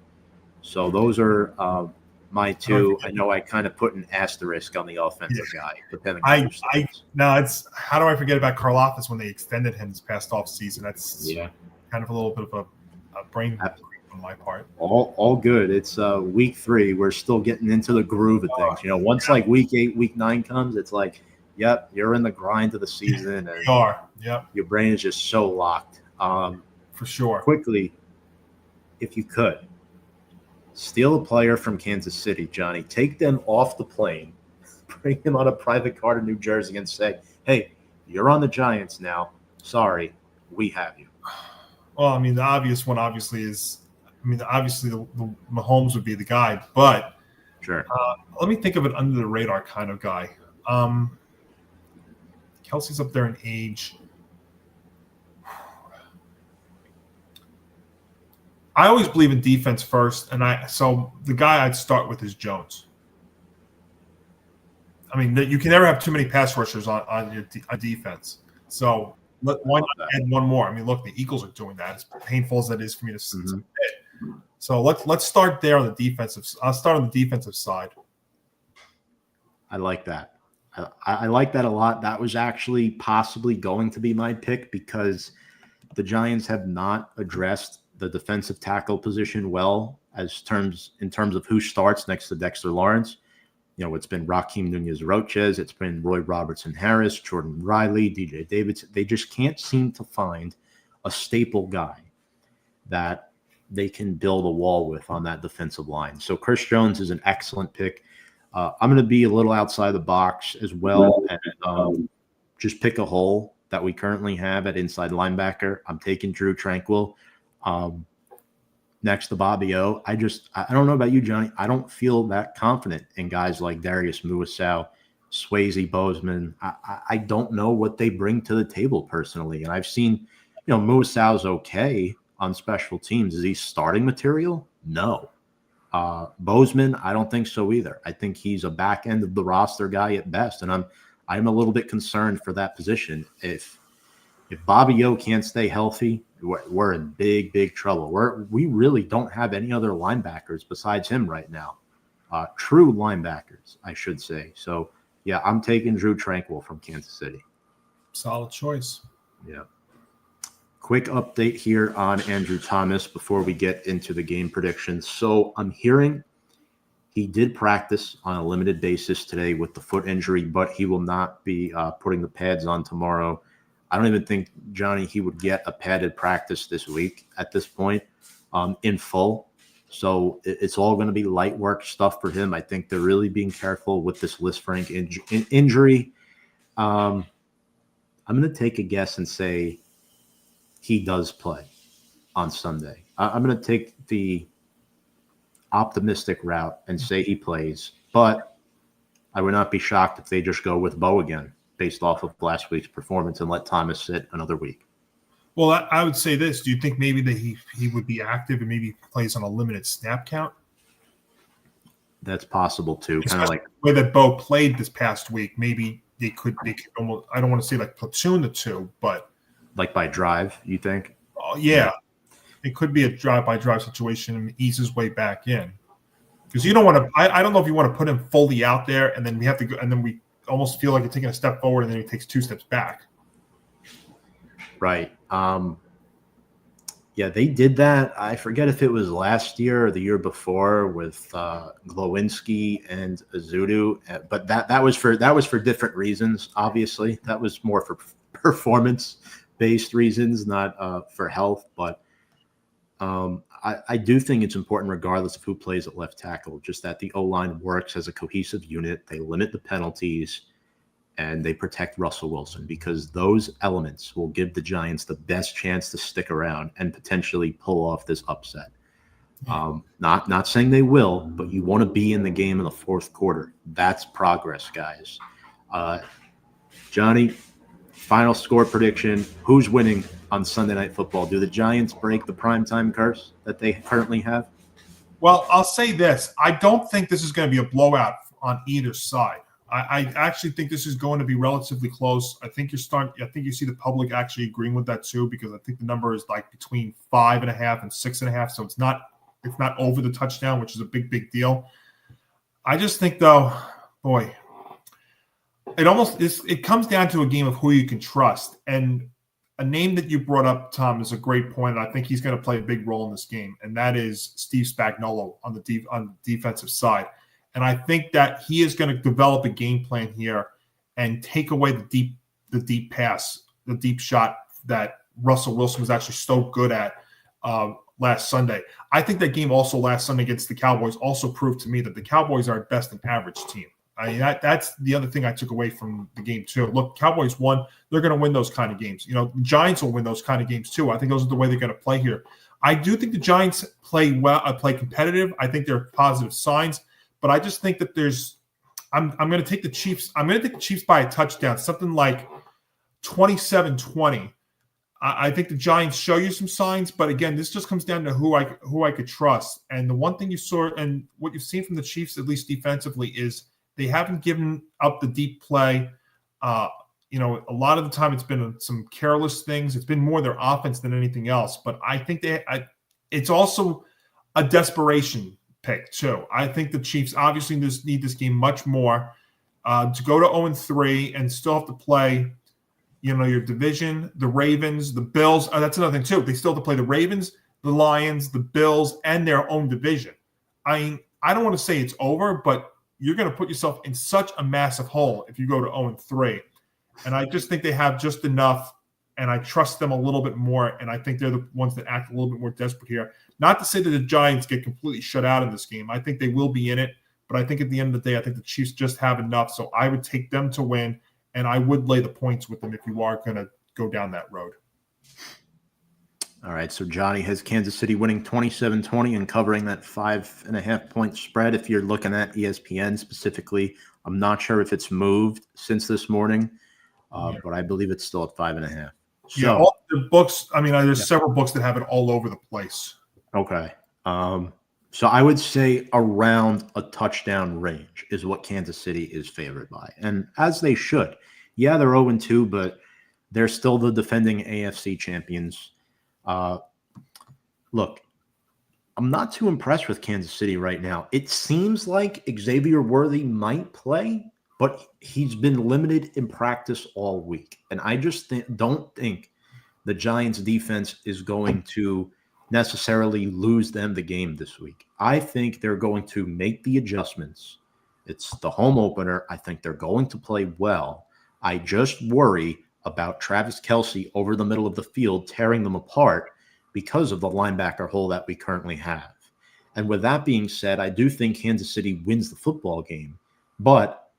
So those are my 2. I know I kind of put an asterisk on the offensive guy, depending on it's how do I forget about Karlaftis when they extended him this past off season? That's kind of a little bit of a brain on my part. All good. It's week 3. We're still getting into the groove of things. Once like week 8, week 9 comes, it's like, yep, you're in the grind of the season, and you are. Yep. Your brain is just so locked. For sure. Quickly, if you could, steal a player from Kansas City, Johnny. Take them off the plane, bring them on a private car to New Jersey, and say, "Hey, you're on the Giants now. Sorry, we have you." Well, I mean, the obvious one, obviously, the Mahomes would be the guy, but sure. Let me think of an under the radar kind of guy. Kelsey's up there in age. I always believe in defense first, so the guy I'd start with is Jones. I mean, you can never have too many pass rushers on your defense. So why not add one more? I mean, look, the Eagles are doing that. As painful as that is for me to submit. So let's start there on the defensive. I'll start on the defensive side. I like that. I like that a lot. That was actually possibly going to be my pick because the Giants have not addressed the defensive tackle position well in terms of who starts next to Dexter Lawrence. It's been Raheem Nunez-Roches, it's been Roy Robertson-Harris, Jordan Riley, DJ Davidson. They just can't seem to find a staple guy that they can build a wall with on that defensive line. So Chris Jones is an excellent pick. I'm going to be a little outside the box as well and just pick a hole that we currently have at inside linebacker. I'm taking Drew Tranquill next to Bobby O. I don't know about you, Johnny. I don't feel that confident in guys like Darius Muasau, Swayze Bozeman. I don't know what they bring to the table personally. And I've seen, Muasau's okay on special teams. Is he starting material? No. Bozeman, I don't think so either. I think he's a back end of the roster guy at best. And I'm a little bit concerned for that position. If Bobby O can't stay healthy, we're in big, big trouble. We really don't have any other linebackers besides him right now. True linebackers, I should say. So, yeah, I'm taking Drew Tranquill from Kansas City. Solid choice. Yeah. Quick update here on Andrew Thomas before we get into the game predictions. So I'm hearing he did practice on a limited basis today with the foot injury, but he will not be putting the pads on tomorrow. I don't even think, Johnny, he would get a padded practice this week at this point in full. So it's all going to be light work stuff for him. I think they're really being careful with this Lisfranc injury. I'm going to take a guess and say he does play on Sunday. I'm going to take the optimistic route and say he plays, but I would not be shocked if they just go with Bo again based off of last week's performance and let Thomas sit another week. Well, I would say this. Do you think maybe that he would be active and maybe plays on a limited snap count? That's possible too. Kind of like the way that Bo played this past week. Maybe they could almost, I don't want to say like platoon the two, but like by drive, you think? Oh yeah. It could be a drive-by-drive situation and ease his way back in. Because you don't want to – I don't know if you want to put him fully out there and then we have to go – and then we almost feel like you're taking a step forward and then he takes 2 steps back. Right. Yeah, they did that. I forget if it was last year or the year before with Glowinski and Azudu, but that was for different reasons, obviously. That was more for performance-based reasons, not for health, but I do think it's important regardless of who plays at left tackle, just that the O-line works as a cohesive unit. They limit the penalties and they protect Russell Wilson because those elements will give the Giants the best chance to stick around and potentially pull off this upset. Not saying they will, but you want to be in the game in the fourth quarter. That's progress, guys. Johnny, final score prediction. Who's winning on Sunday Night Football? Do the Giants break the primetime curse that they currently have? Well, I'll say this. I don't think this is going to be a blowout on either side. I actually think this is going to be relatively close. I think you see the public actually agreeing with that too, because I think the number is like between 5.5 and 6.5. So it's not over the touchdown, which is a big deal. I just think though, boy, it comes down to a game of who you can trust. And a name that you brought up, Tom, is a great point. And I think he's going to play a big role in this game. And that is Steve Spagnuolo on the defensive side. And I think that he is going to develop a game plan here and take away the deep pass, the deep shot that Russell Wilson was actually so good at last Sunday. I think that game also last Sunday against the Cowboys also proved to me that the Cowboys are at best an average team. I mean, that's the other thing I took away from the game too. Look, Cowboys won. They're going to win those kind of games. Giants will win those kind of games too. I think those are the way they're going to play here. I do think the Giants play well, play competitive. I think there are positive signs. But I just think that I'm going to take the Chiefs. I'm going to take the Chiefs by a touchdown, something like 27-20. I think the Giants show you some signs, but again, this just comes down to who I could trust. And the one thing you saw and what you've seen from the Chiefs, at least defensively, is they haven't given up the deep play. A lot of the time it's been some careless things. It's been more their offense than anything else. But I think it's also a desperation pick too. I think the Chiefs obviously need this game much more to go to 0-3 and still have to play your division, the Ravens, the Bills. That's another thing too. They still have to play the Ravens, the Lions, the Bills, and their own division. I mean, I don't want to say it's over, but you're going to put yourself in such a massive hole if you go to 0-3. And I just think they have just enough, and I trust them a little bit more, and I think they're the ones that act a little bit more desperate here. Not to say that the Giants get completely shut out in this game. I think they will be in it, but I think at the end of the day, I think the Chiefs just have enough. So I would take them to win, and I would lay the points with them if you are going to go down that road. All right, so Johnny has Kansas City winning 27-20 and covering that 5.5-point spread. If you're looking at ESPN specifically, I'm not sure if it's moved since this morning, but I believe it's still at 5.5. So, all the books, I mean, there's several books that have it all over the place. Okay. So I would say around a touchdown range is what Kansas City is favored by, and as they should. Yeah, they're 0-2, but they're still the defending AFC champions. Look, I'm not too impressed with Kansas City right now. It seems like Xavier Worthy might play, but he's been limited in practice all week. And I just don't think the Giants defense is going to necessarily lose them the game this week. I think they're going to make the adjustments. It's the home opener. I think they're going to play well. I just worry about Travis Kelce over the middle of the field tearing them apart because of the linebacker hole that we currently have. And with that being said, I do think Kansas City wins the football game. But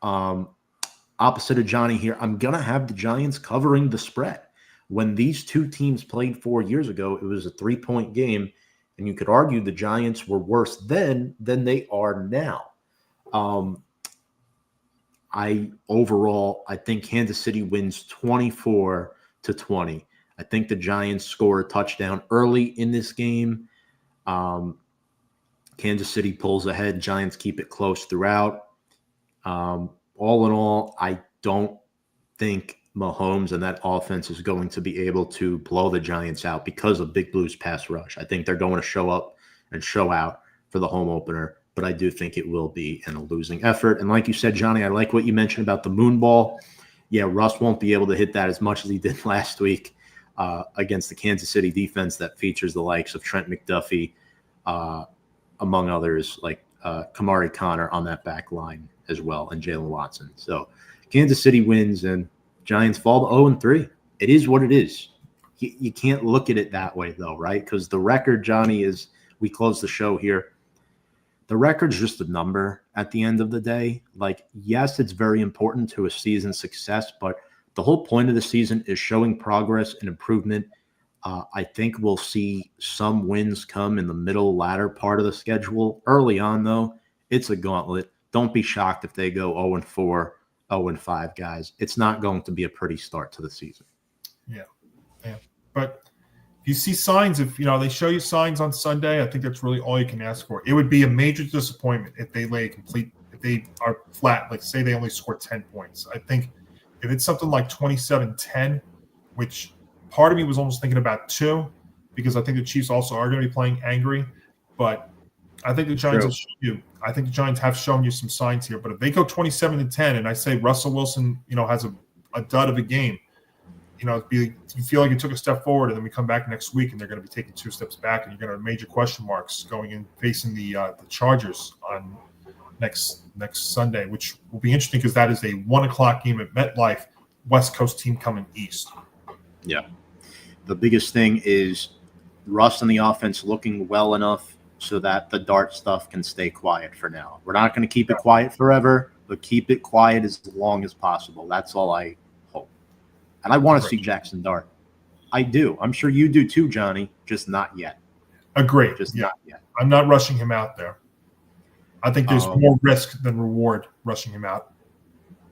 opposite of Johnny here, I'm going to have the Giants covering the spread. When these two teams played 4 years ago, it was a 3-point game, and you could argue the Giants were worse then than they are now. I think Kansas City wins 24-20. I think the Giants score a touchdown early in this game. Kansas City pulls ahead. Giants keep it close throughout. All in all, I don't think Mahomes and that offense is going to be able to blow the Giants out because of Big Blue's pass rush. I think they're going to show up and show out for the home opener, but I do think it will be in a losing effort. And like you said, Johnny, I like what you mentioned about the moon ball. Yeah, Russ won't be able to hit that as much as he did last week against the Kansas City defense that features the likes of Trent McDuffie, among others, like Kamari Connor on that back line as well, and Jalen Watson. So Kansas City wins, and Giants fall to 0-3. It is what it is. You can't look at it that way, though, right? Because the record, Johnny, is we close the show here. The record's just a number at the end of the day. Like, yes, it's very important to a season's success, but the whole point of the season is showing progress and improvement. I think we'll see some wins come in the middle, latter part of the schedule. Early on, though, it's a gauntlet. Don't be shocked if they go 0-4, 0-5, guys. It's not going to be a pretty start to the season. Yeah. But if you see signs, if they show you signs on Sunday, I think that's really all you can ask for. It would be a major disappointment if they if they are flat, like say they only score 10 points. I think if it's something like 27-10, which part of me was almost thinking about 2, because I think the Chiefs also are going to be playing angry, but I think the Giants will show you. I think the Giants have shown you some signs here. But if they go 27-10, and I say Russell Wilson, has a dud of a game, you feel like you took a step forward, and then we come back next week, and they're going to be taking 2 steps back, and you're going to have major question marks going in facing the Chargers on next Sunday, which will be interesting because that is a 1:00 game at MetLife. West Coast team coming east. Yeah, the biggest thing is Russ and the offense looking well enough so that the dart stuff can stay quiet for now. We're not going to keep it quiet forever, but keep it quiet as long as possible. That's all I hope. And I want to see Jackson Dart. I do. I'm sure you do too, Johnny, just not yet. Agreed. Just not yet. I'm not rushing him out there. I think there's more risk than reward rushing him out.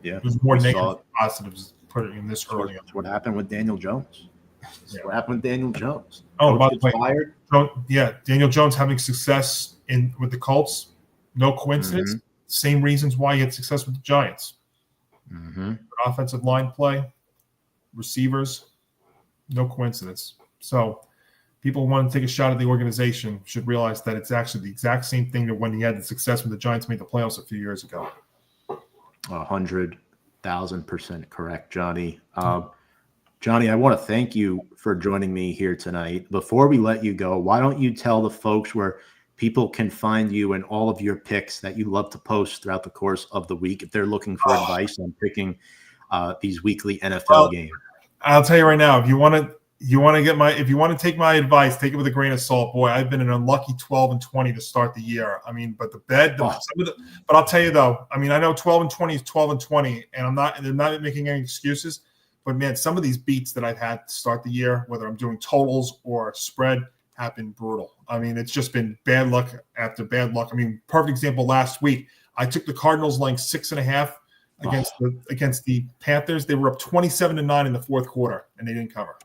Yeah. There's more negatives than positives put it in this early. That's what happened with Daniel Jones. What happened with Daniel Jones? Oh, by the way, fired. Daniel Jones having success with the Colts, no coincidence. Mm-hmm. Same reasons why he had success with the Giants. Mm-hmm. Offensive line play, receivers, no coincidence. So people who want to take a shot at the organization should realize that it's actually the exact same thing that when he had the success when the Giants made the playoffs a few years ago. 100%. 1,000% correct, Johnny. Johnny, I want to thank you for joining me here tonight. Before we let you go, why don't you tell the folks where people can find you and all of your picks that you love to post throughout the course of the week if they're looking for advice on picking these weekly NFL games? I'll tell you right now, if you want to take my advice, take it with a grain of salt. Boy, I've been an unlucky 12-20 to start the year. I mean, but but I'll tell you though, I mean, I know 12-20 is 12-20, and I'm not making any excuses. But man, some of these beats that I've had to start the year, whether I'm doing totals or spread, have been brutal. I mean, it's just been bad luck after bad luck. I mean, perfect example last week, I took the Cardinals laying 6.5 against the Panthers. They were up 27-9 in the fourth quarter, and they didn't cover.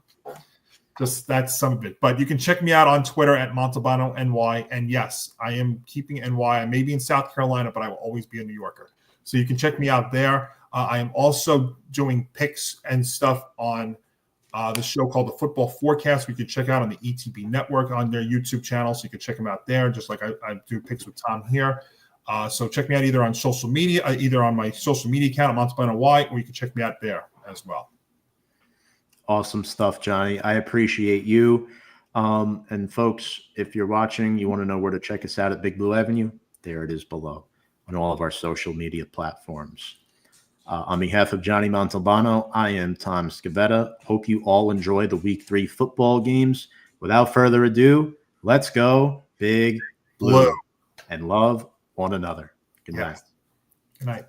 Just that's some of it. But you can check me out on Twitter at Montalbano NY. And yes, I am keeping NY. I may be in South Carolina, but I will always be a New Yorker. So you can check me out there. I am also doing picks and stuff on the show called The Football Forecast. We can check out on the ETB Network on their YouTube channel. So you can check them out there, just like I do picks with Tom here. So check me out either on social media, either on my social media account at Montalbano Y, or you can check me out there as well. Awesome stuff, Johnny. I appreciate you. And folks, if you're watching, you want to know where to check us out at Big Blue Avenue, there it is below on all of our social media platforms. On behalf of Johnny Montalbano, I am Tom Scavetta. Hope you all enjoy the Week 3 football games. Without further ado, let's go Big Blue and love one another. Good night. Good night.